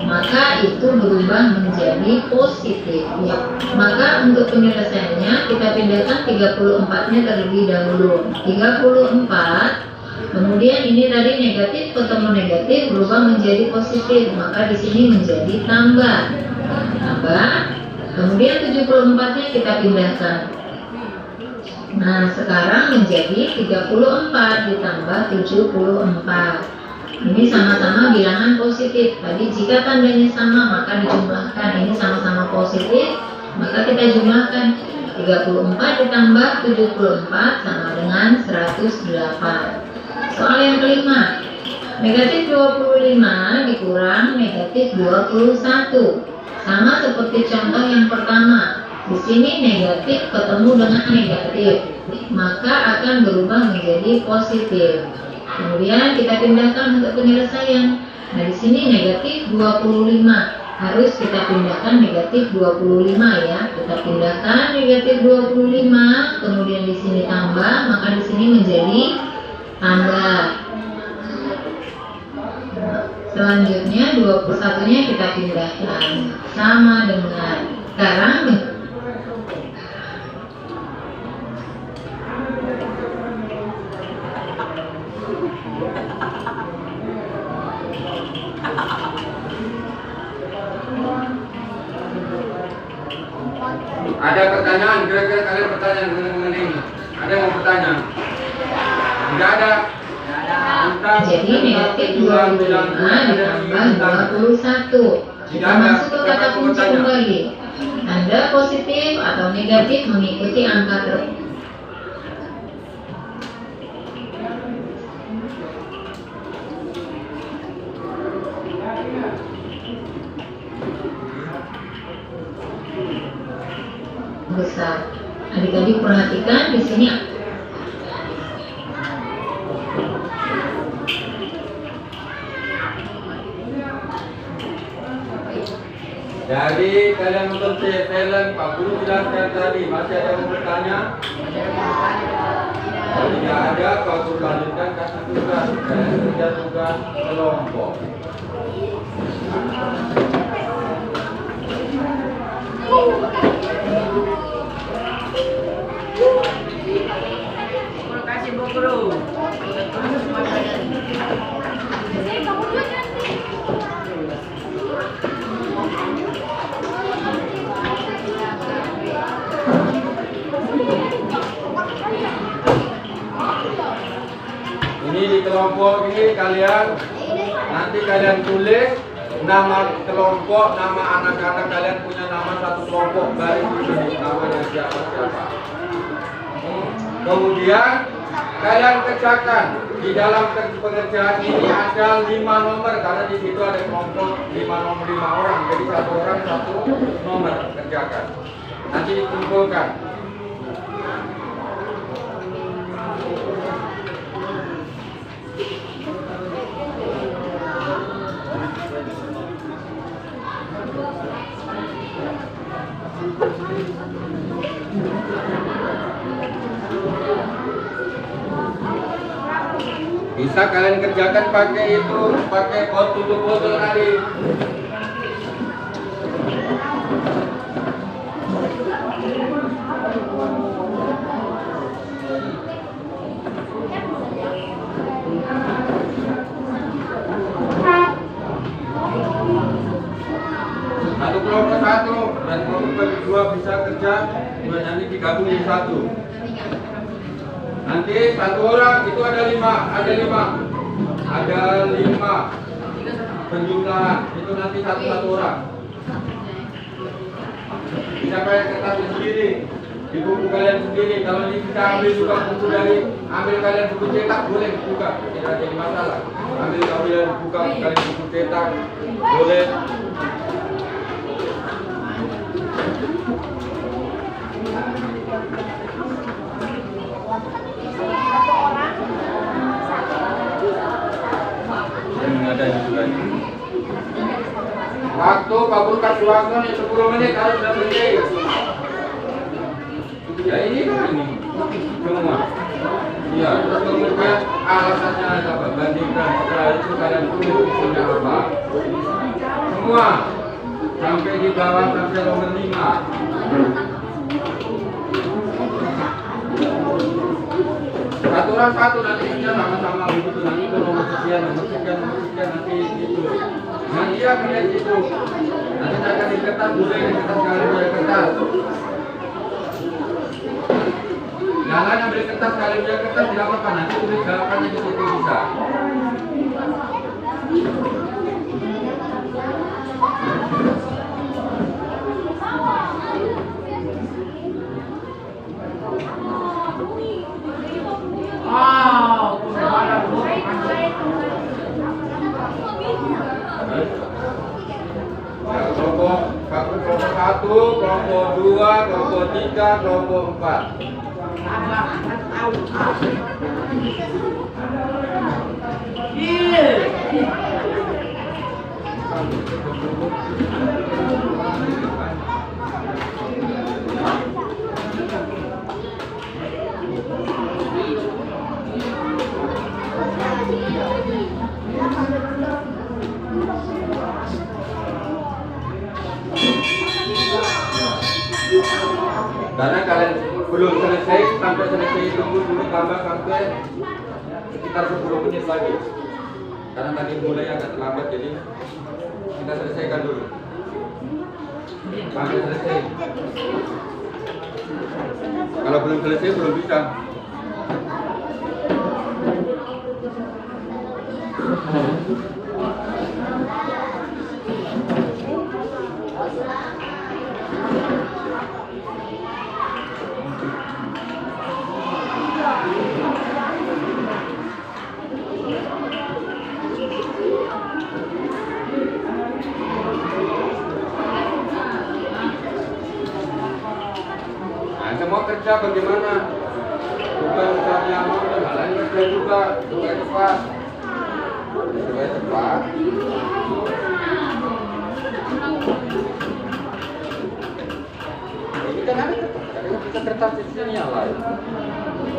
maka itu berubah menjadi positif. Ya. Maka untuk penyelesaiannya kita pindahkan 34-nya terlebih dahulu. 34, kemudian ini tadi negatif ketemu negatif berubah menjadi positif, maka di sini menjadi tambah. Kemudian 74-nya kita pindahkan. Nah, sekarang menjadi 34 ditambah 74. Ini sama-sama bilangan positif. Tadi jika tandanya sama maka dijumlahkan. Ini sama-sama positif, maka kita jumlahkan. 34 ditambah 74 sama dengan 108. Soal yang kelima, negatif 25 dikurang negatif 21. Sama seperti contoh yang pertama. Di sini negatif ketemu dengan negatif, maka akan berubah menjadi positif. Kemudian kita pindahkan untuk penyelesaian. Nah, di sini negatif 25 harus kita pindahkan negatif 25 ya. Kita pindahkan negatif 25, kemudian di sini tambah, maka di sini menjadi tambah. Selanjutnya 21-nya kita pindahkan sama dengan sekarang Ada pertanyaan? Kira-kira kalian pertanyaan mengenai ini? Ada yang mau bertanya? Tidak ada. Jadi negatif 25 ditambah 21. Kita masuk ke kata kunci kembali. Tanda positif atau negatif mengikuti angka terus. Besar. Adik-adik perhatikan di sini. Jadi kalian nonton film, Pak Guru jelaskan tadi. Masih ada yang bertanya? Kalau tidak ada, Pak Guru lanjutkan kasih tugas. Kalian kerja tugas kelompok. Terima kasih Bu Guru. Ini di kelompok ini nanti kalian tulis nama kelompok, nama anak-anak kalian punya nama satu kelompok, baris di sini namanya siapa. Kemudian kalian kerjakan di dalam pengerjaan ini ada 5 nomor karena di situ ada kelompok 5 orang, jadi satu orang satu nomor kerjakan. Nanti dikumpulkan. Bisa kalian kerjakan pakai tutup botol tadi. Satu kelompok satu dan kelompok kedua bisa kerja, nanti digabung jadi satu. Nanti satu orang itu ada lima penjumlahan, itu nanti satu orang. Bisa kalian kertas sendiri, di buku kalian sendiri. Kalau kita ambil juga buku ambil kalian buku cetak boleh juga, tidak jadi masalah. Ambil kalian buka kalian buku cetak boleh. Waktu Pak Guru kasih waktu nih 10 menit harus sudah berhenti. Ya ini semua. Iya, terus kemudian alasannya apa? Bandingkan setelah itu kalian tulis isinya apa? Semua sampai di bawah sampai nomor 5. Satu orang satu nanti isinya sama-sama begitu, nanti itu nomor sekian nanti itu. Nah iya kalian itu. Nanti akan di kertas boleh di kertas kalian punya kertas. Jangan ambil kertas kalian punya kertas tidak apa-apa, nanti tulis jawabannya di situ bisa. Kelompok 1, kelompok 2, kelompok 3, kelompok 4. Karena kalian belum selesai, sampai selesai tunggu dulu tambah sampai sekitar 10 menit lagi. Karena tadi mulai agak terlambat, jadi kita selesaikan dulu. sampai selesai. Kalau belum selesai belum bisa. Nah, semua kerja bagaimana? Bukan misalnya mau dan hal lain kerja juga supaya cepat. Supaya cepat. Ini kan ada bisa kertas di sini yang lain.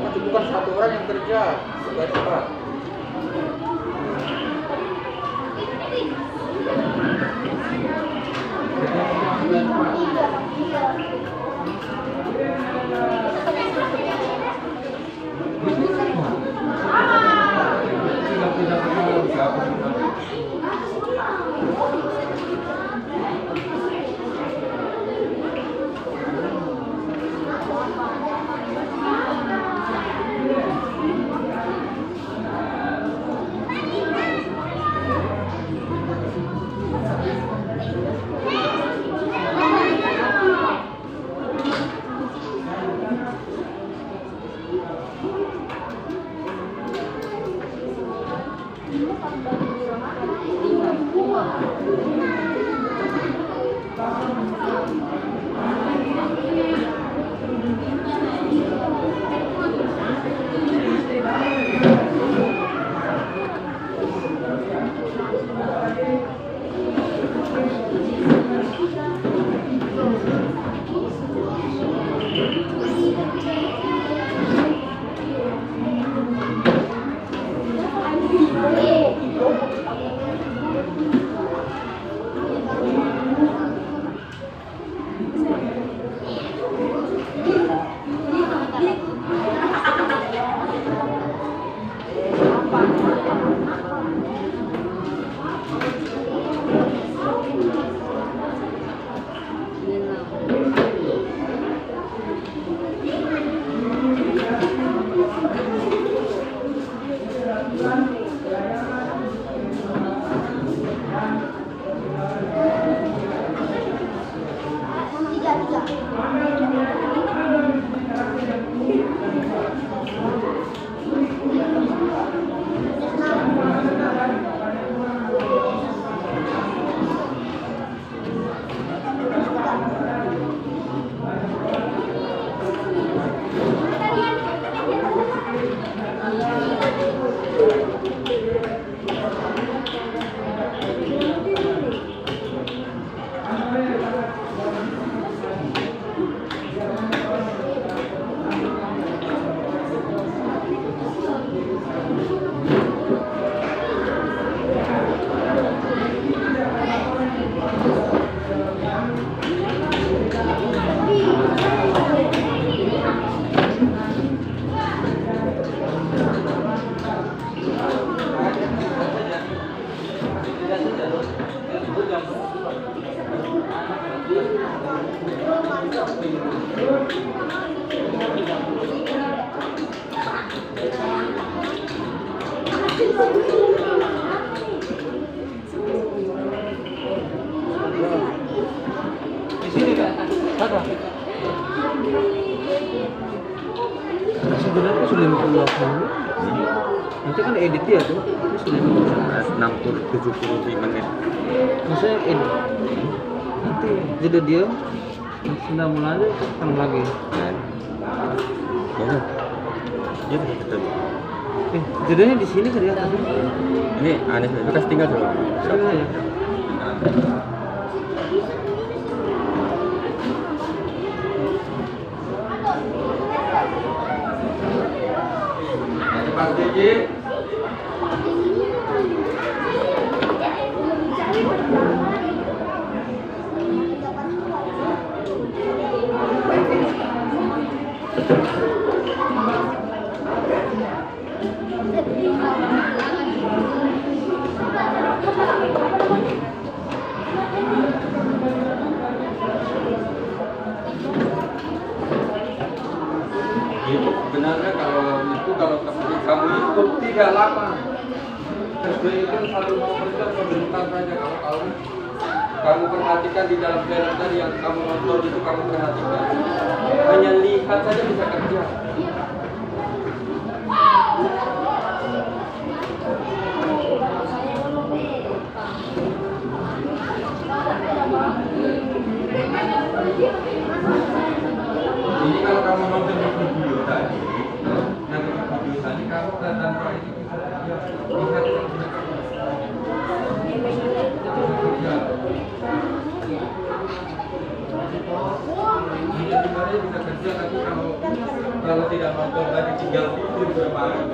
Tapi bukan satu orang yang kerja supaya cepat. Di sini Kak. Apa? Sebenarnya sudah 50. Nanti kan edit dia tuh. Sudah 60-70 menit. maksudnya edit. Nanti jeda dia sudah mulai kan lagi. Ya. Dia bisa tetap. Jedanya di sini kan ya. Ini Anies Bekas tinggal dulu. Sudah ya. Cepat sedikit. sebenarnya kalau kamu ikut tidak lama. SBY itu satu mau kerja sebentar saja. Kalau kamu perhatikan di dalam film tadi yang kamu nonton itu, kamu perhatikan hanya lihat saja bisa kerja. Ini kalau kamu nonton di video tadi, nanti video tadi kamu tanpa ini bisa kerja. Lihat yang bisa kerja. Ini sebenarnya bisa kerja, tapi kalau tidak nonton tadi tinggal tidur bermain.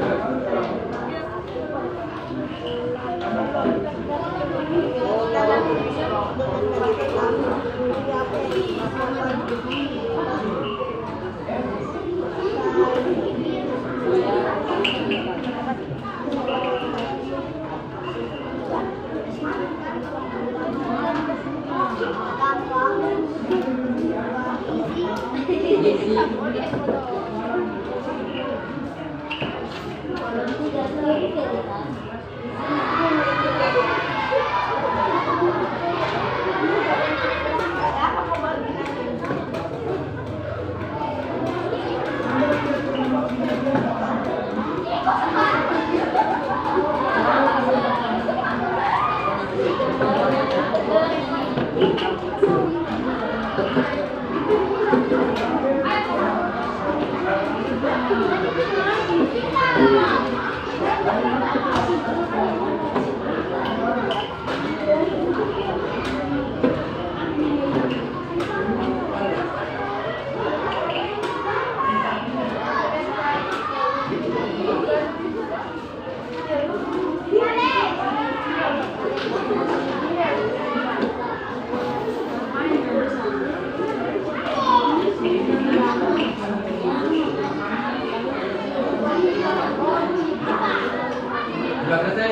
Sudah selesai?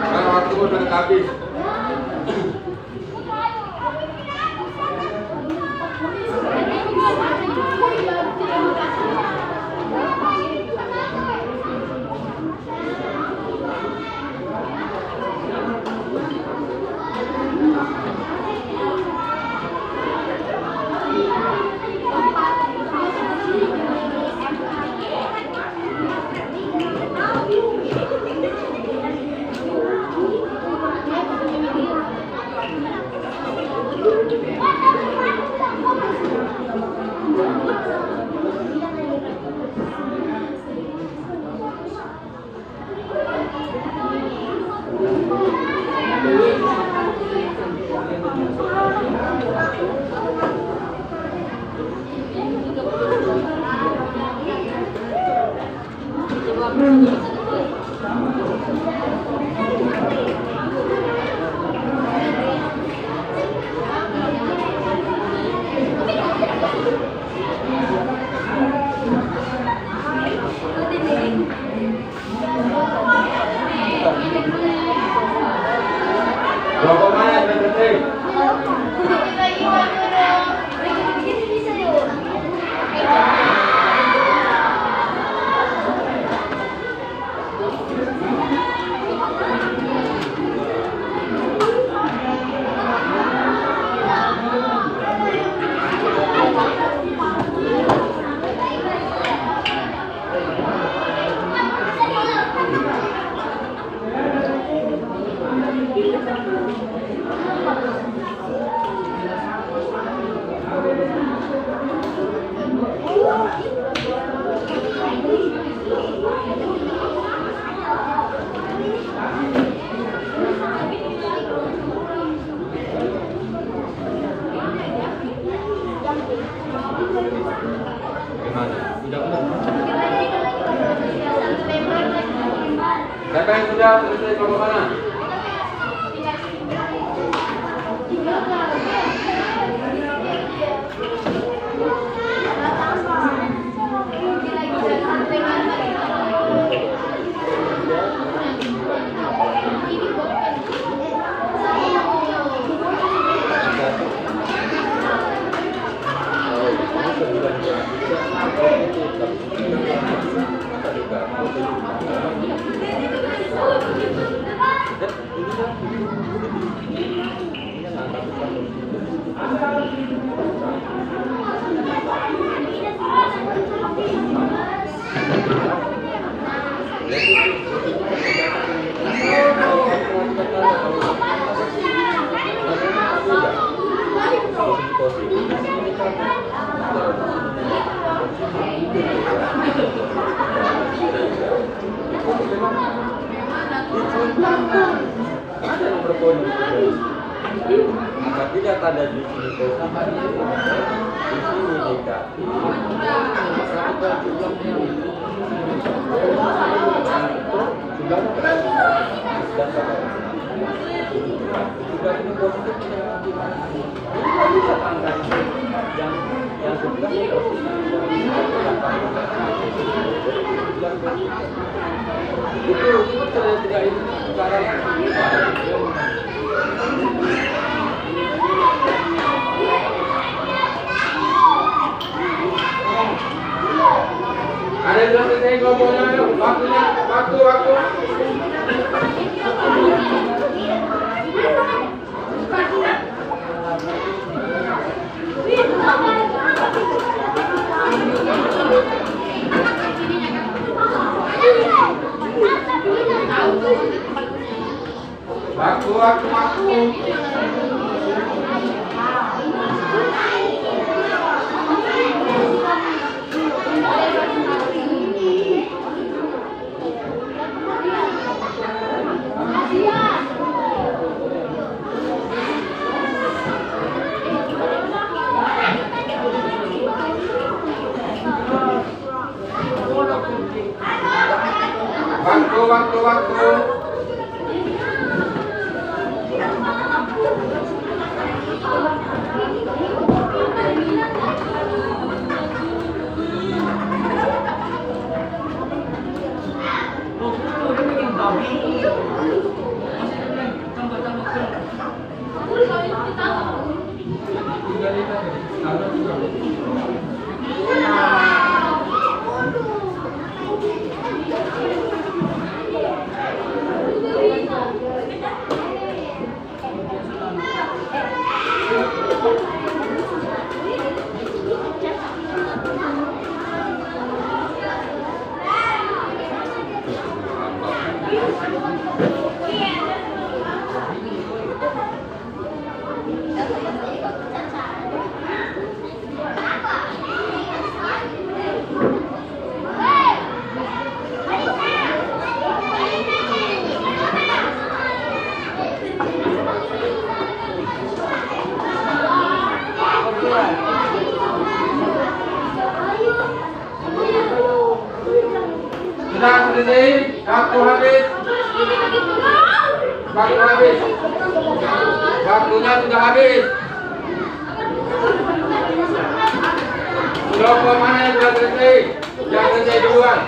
Kalau waktu udah habis. Siapa yang sudah selesai ke mana? Apabila tanda di sini positif, di sini negatif, sudah ini positif yang sebelah itu tidak ini sekarang. Ada yang sudah selesai kelompoknya, yuk. Waktu. Waktu. Waktu. Sudah selesai, waktu habis. Waktunya sudah habis. Kelompok mana yang sudah selesai? Yang selesai duluan.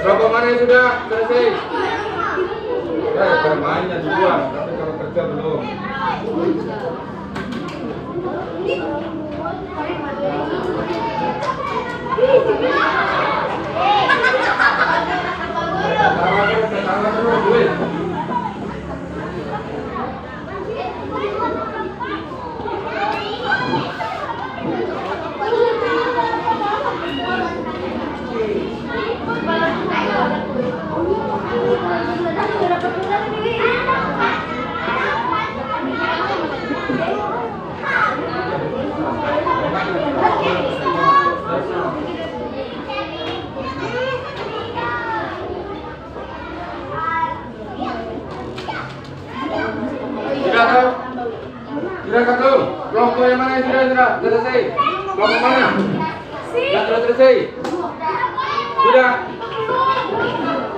Kelompok mana yang sudah selesai? Bermainnya duluan, tapi kalau kerja belum. Ketawa terus, duit. Sudah tahu? Sudah satu. Kelompok yang mana yang sudah selesai? Kelompok mana? Yang sudah selesai? Sudah?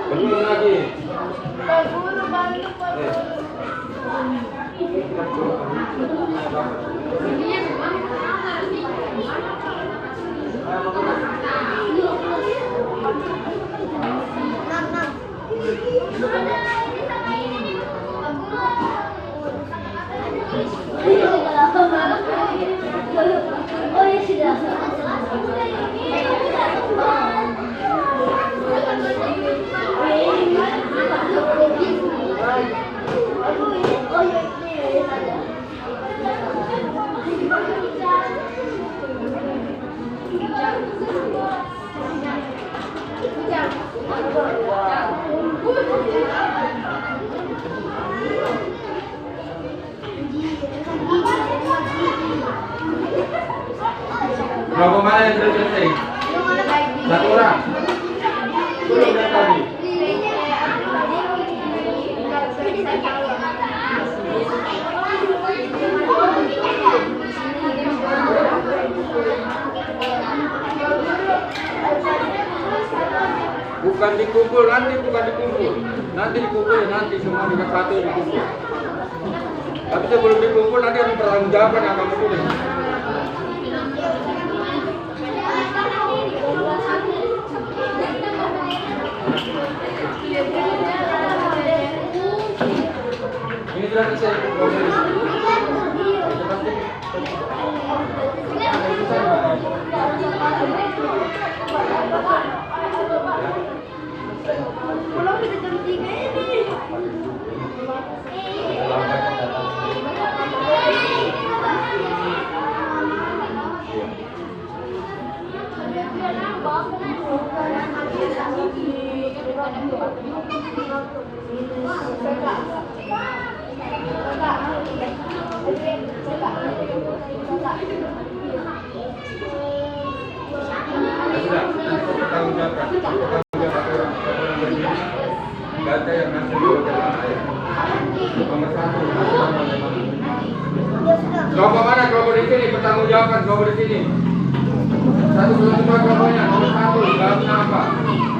Belum lagi. Oh ya sudah. Kelompok mana yang sudah selesai? Satu orang. Belum yang tadi. Bukan dikumpul, nanti bukan dikumpul. Nanti dikumpul, nanti semua dengan satu dikumpul. Tapi sebelum dikumpul nanti ada pertanggungjawaban yang kamu tulis. Ini sudah selesai. Pulang kita jam 3 ini. Data yang masuk di dalam ayat. Nomor 1. Kelompok mana? Kelompok di sini. Pertanggungjawaban kelompok di sini. 1, 2, 3 kelompoknya. Nomor 1. Jawabnya apa?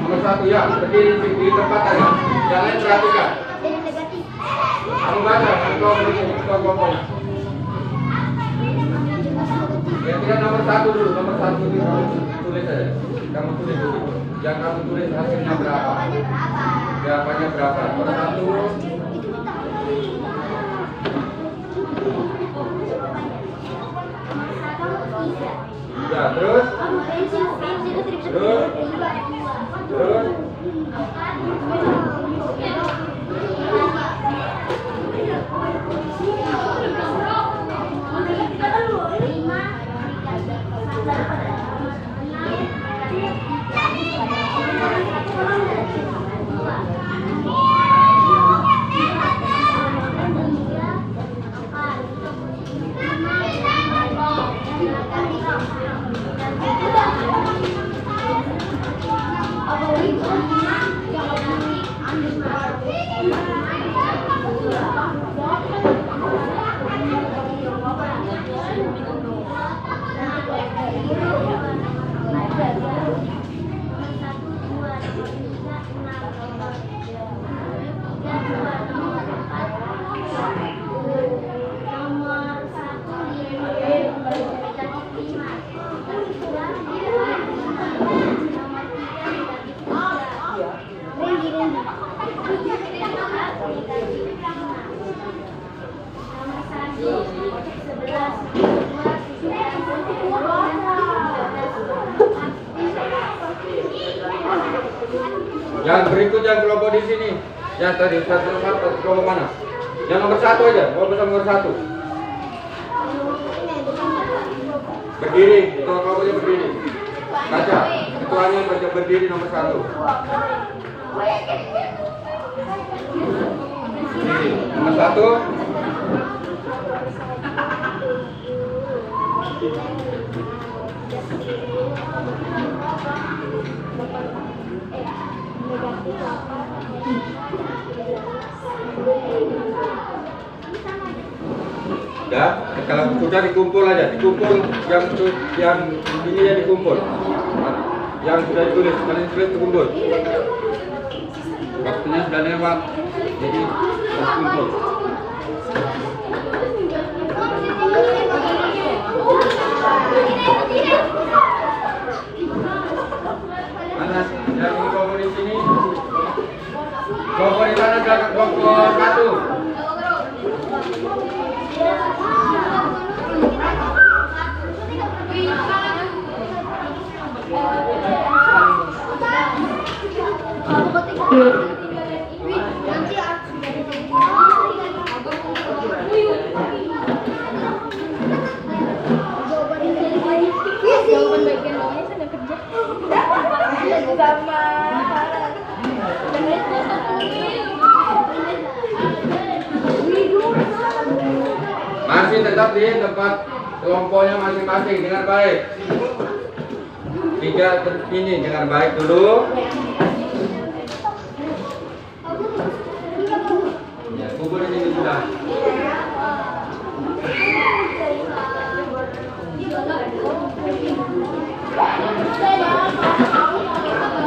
Nomor 1 ya. Berdiri di tempat tadi. Yang lain perhatikan. Kamu baca. Kelompok di sini. Kelompoknya. Ya tidak nomor 1 dulu. Nomor 1 itu tulis saja. Kamu tulis dulu. Yang kamu tulis hasilnya berapa? Jawabannya berapa? Nomor 1. Ya, terus? Terus? Yang berikut yang kelompok di sini. Yang tadi kelompok mana? Yang nomor 1 aja, kelompok nomor 1. Berdiri, kelompoknya berdiri. Baca, ketuanya baca berdiri nomor 1. Berdiri, nomor 1. Ya, kalau sudah dikumpul aja, dikumpul yang ini ya dikumpul. Yang sudah ditulis, kalian tulis dikumpul. Waktunya sudah lewat, jadi harus kumpul. Mana yang kelompok di sini? Kelompok di sana adalah kelompok 1. Masih tetap di tempat kelompoknya masing-masing dengan baik. 3 ini dengan baik dulu. Ya, kumpul di sini sudah.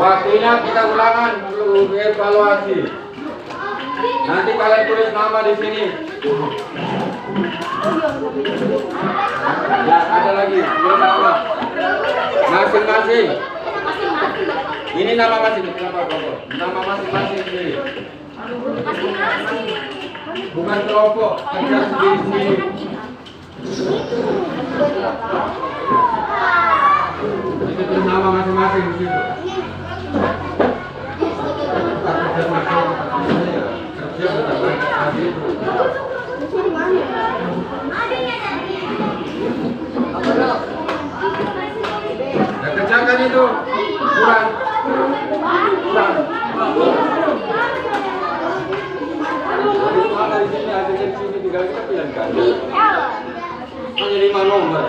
Waktunya kita ulangan dulu evaluasi. Nanti kalian tulis nama di sini. Ya, ada lagi. Tulis nama. Masing-masing. Ini nama masing-masing. Nama masing-masing sendiri. Bukan kelompok, kerja sendiri-sendiri. Itu tulis nama masing-masing di situ. Ya, kerjakan itu. Kurang. Ada di sini, ada di sini, tinggal kita pilihan. Hanya 5 nomor.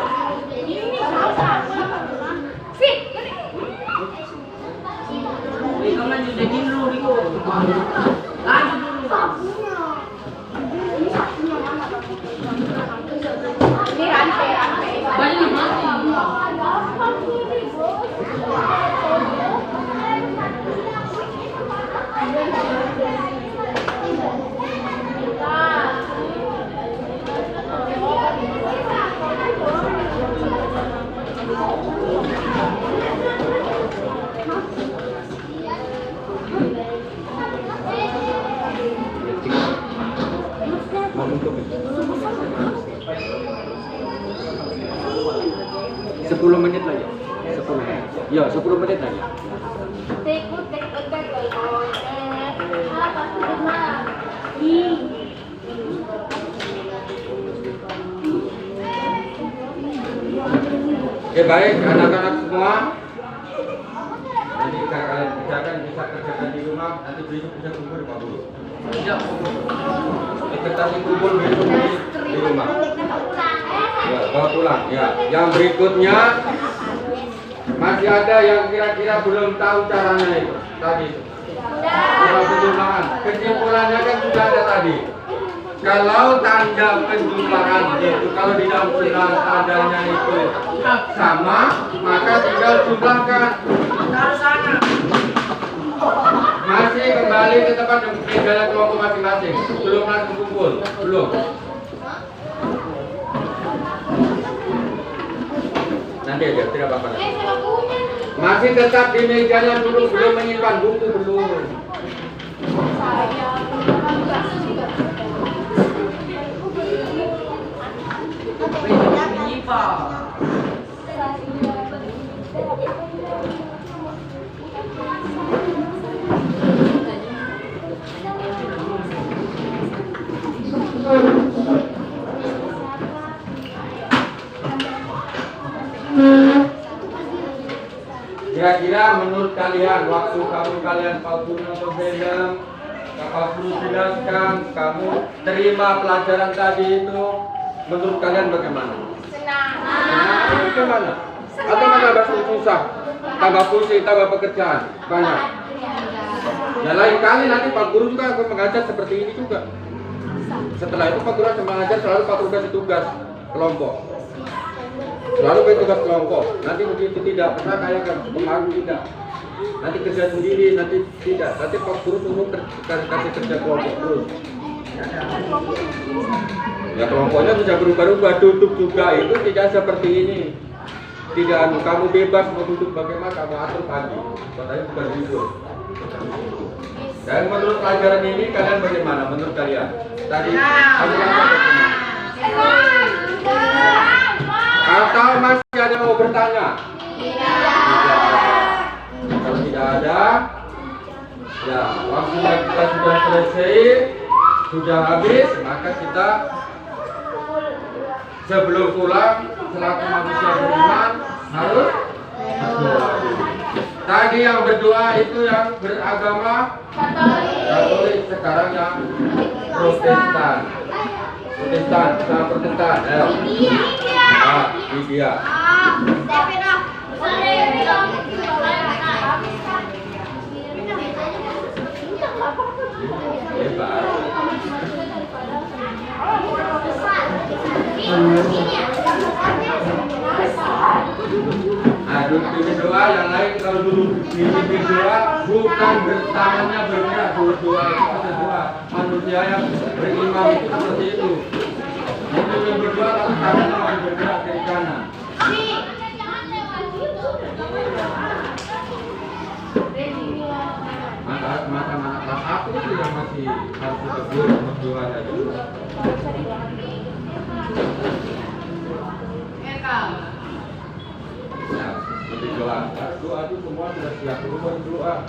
Sepuluh menit lagi. 10 menit. Ya, 10 menit lagi. Oke, baik anak-anak semua. Jadi kalian kerjakan, bisa kerjakan di rumah. Nanti besok bisa kumpul di Papua. Ya, kertas kumpul besok di rumah. Ya, bawa pulang. Ya, yang berikutnya masih ada yang kira-kira belum tahu caranya itu tadi. Penjumlahan. Kesimpulannya kan sudah ada tadi. Kalau tanda penjumlahan itu kalau di dalam surat tandanya itu sama, maka tinggal jumlahkan. Masih kembali ke tempat tinggal kelompok masing-masing. Belum langsung kumpul, belum. Nanti aja, tidak apa-apa. Masih tetap di mejanya dulu, belum menyimpan buku, belum. Kira-kira menurut kalian waktu kalian Pak Guru atau Bendem, Pak Guru jelaskan, kamu terima pelajaran tadi itu, menurut kalian bagaimana? Senang. Bagaimana? Atau menambah susah, tambah pusing, tambah pekerjaan banyak. Ya lain kali nanti Pak Guru juga akan mengajar seperti ini juga. Setelah itu Pak Guru akan mengajar, selalu Pak Guru kasih tugas kelompok. Selalu beri tugas kelompok. Nanti begitu tidak pernah kayak kemarin tidak. Nanti kerja sendiri, nanti tidak. Nanti Pak Guru suruh kasih kerja kelompok terus. Ya kelompoknya bisa berubah-ubah. Duduk juga itu tidak seperti ini. Tidak, kamu bebas mau duduk bagaimana kamu atur pagi. Katanya bukan tidur. Dan menurut pelajaran ini kalian bagaimana? Menurut kalian? Tadi kamu bagaimana? Atau masih ada yang mau bertanya? Tidak. Kalau tidak ada, ya waktunya kita sudah selesai, sudah habis, maka kita sebelum pulang selaku manusia beriman harus berdoa. Tadi yang berdoa itu yang beragama Katolik, sekarang yang Protestan. Sama Protestan. Dia. Duduk doa yang lain kalau dulu di doa bukan bertangannya bergerak doa itu doa manusia yang beriman itu seperti itu. Yang berdoa kalau tangannya masih bergerak ke kanan. Mata-mata kelas aku itu yang masih harus berdoa tadi. Doa itu semua sudah siap, doa.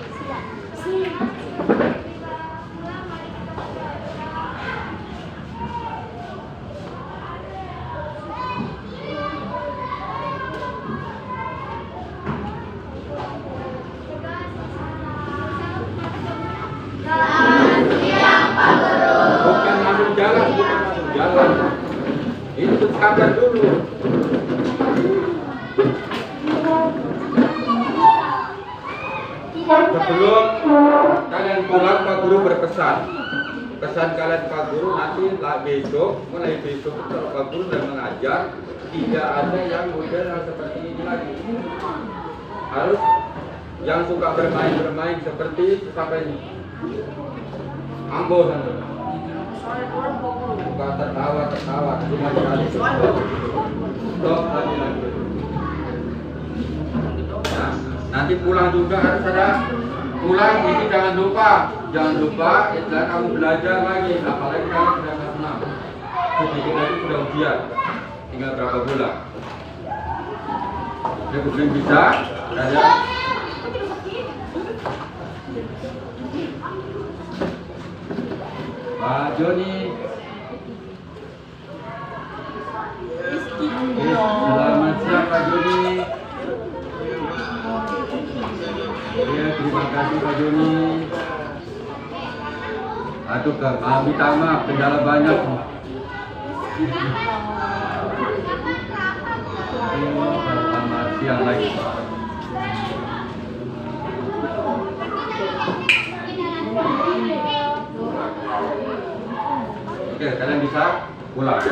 Bukan masuk jalan. Itu kabar dulu. Sebelum kalian pulang, Pak Guru berpesan. Pesan kalian Pak Guru nanti mulai besok kalau Pak Guru sudah mengajar, tidak ada yang model seperti ini lagi. Harus yang suka bermain seperti sampai ambo sana. Suka tertawa, cuma sekali. Stop lagi. Nanti pulang juga harus ada pulang ini jangan lupa istilah kamu belajar lagi, apalagi kamu sudah kelas 6 sedikit lagi sudah ujian tinggal berapa bulan belum bisa ada Pak Joni. Selamat siang Pak Joni. Ya, terima kasih Pak Joni. Aduh, minta maaf, kendala banyak. Selamat siang lagi. Oke, kalian bisa pulang.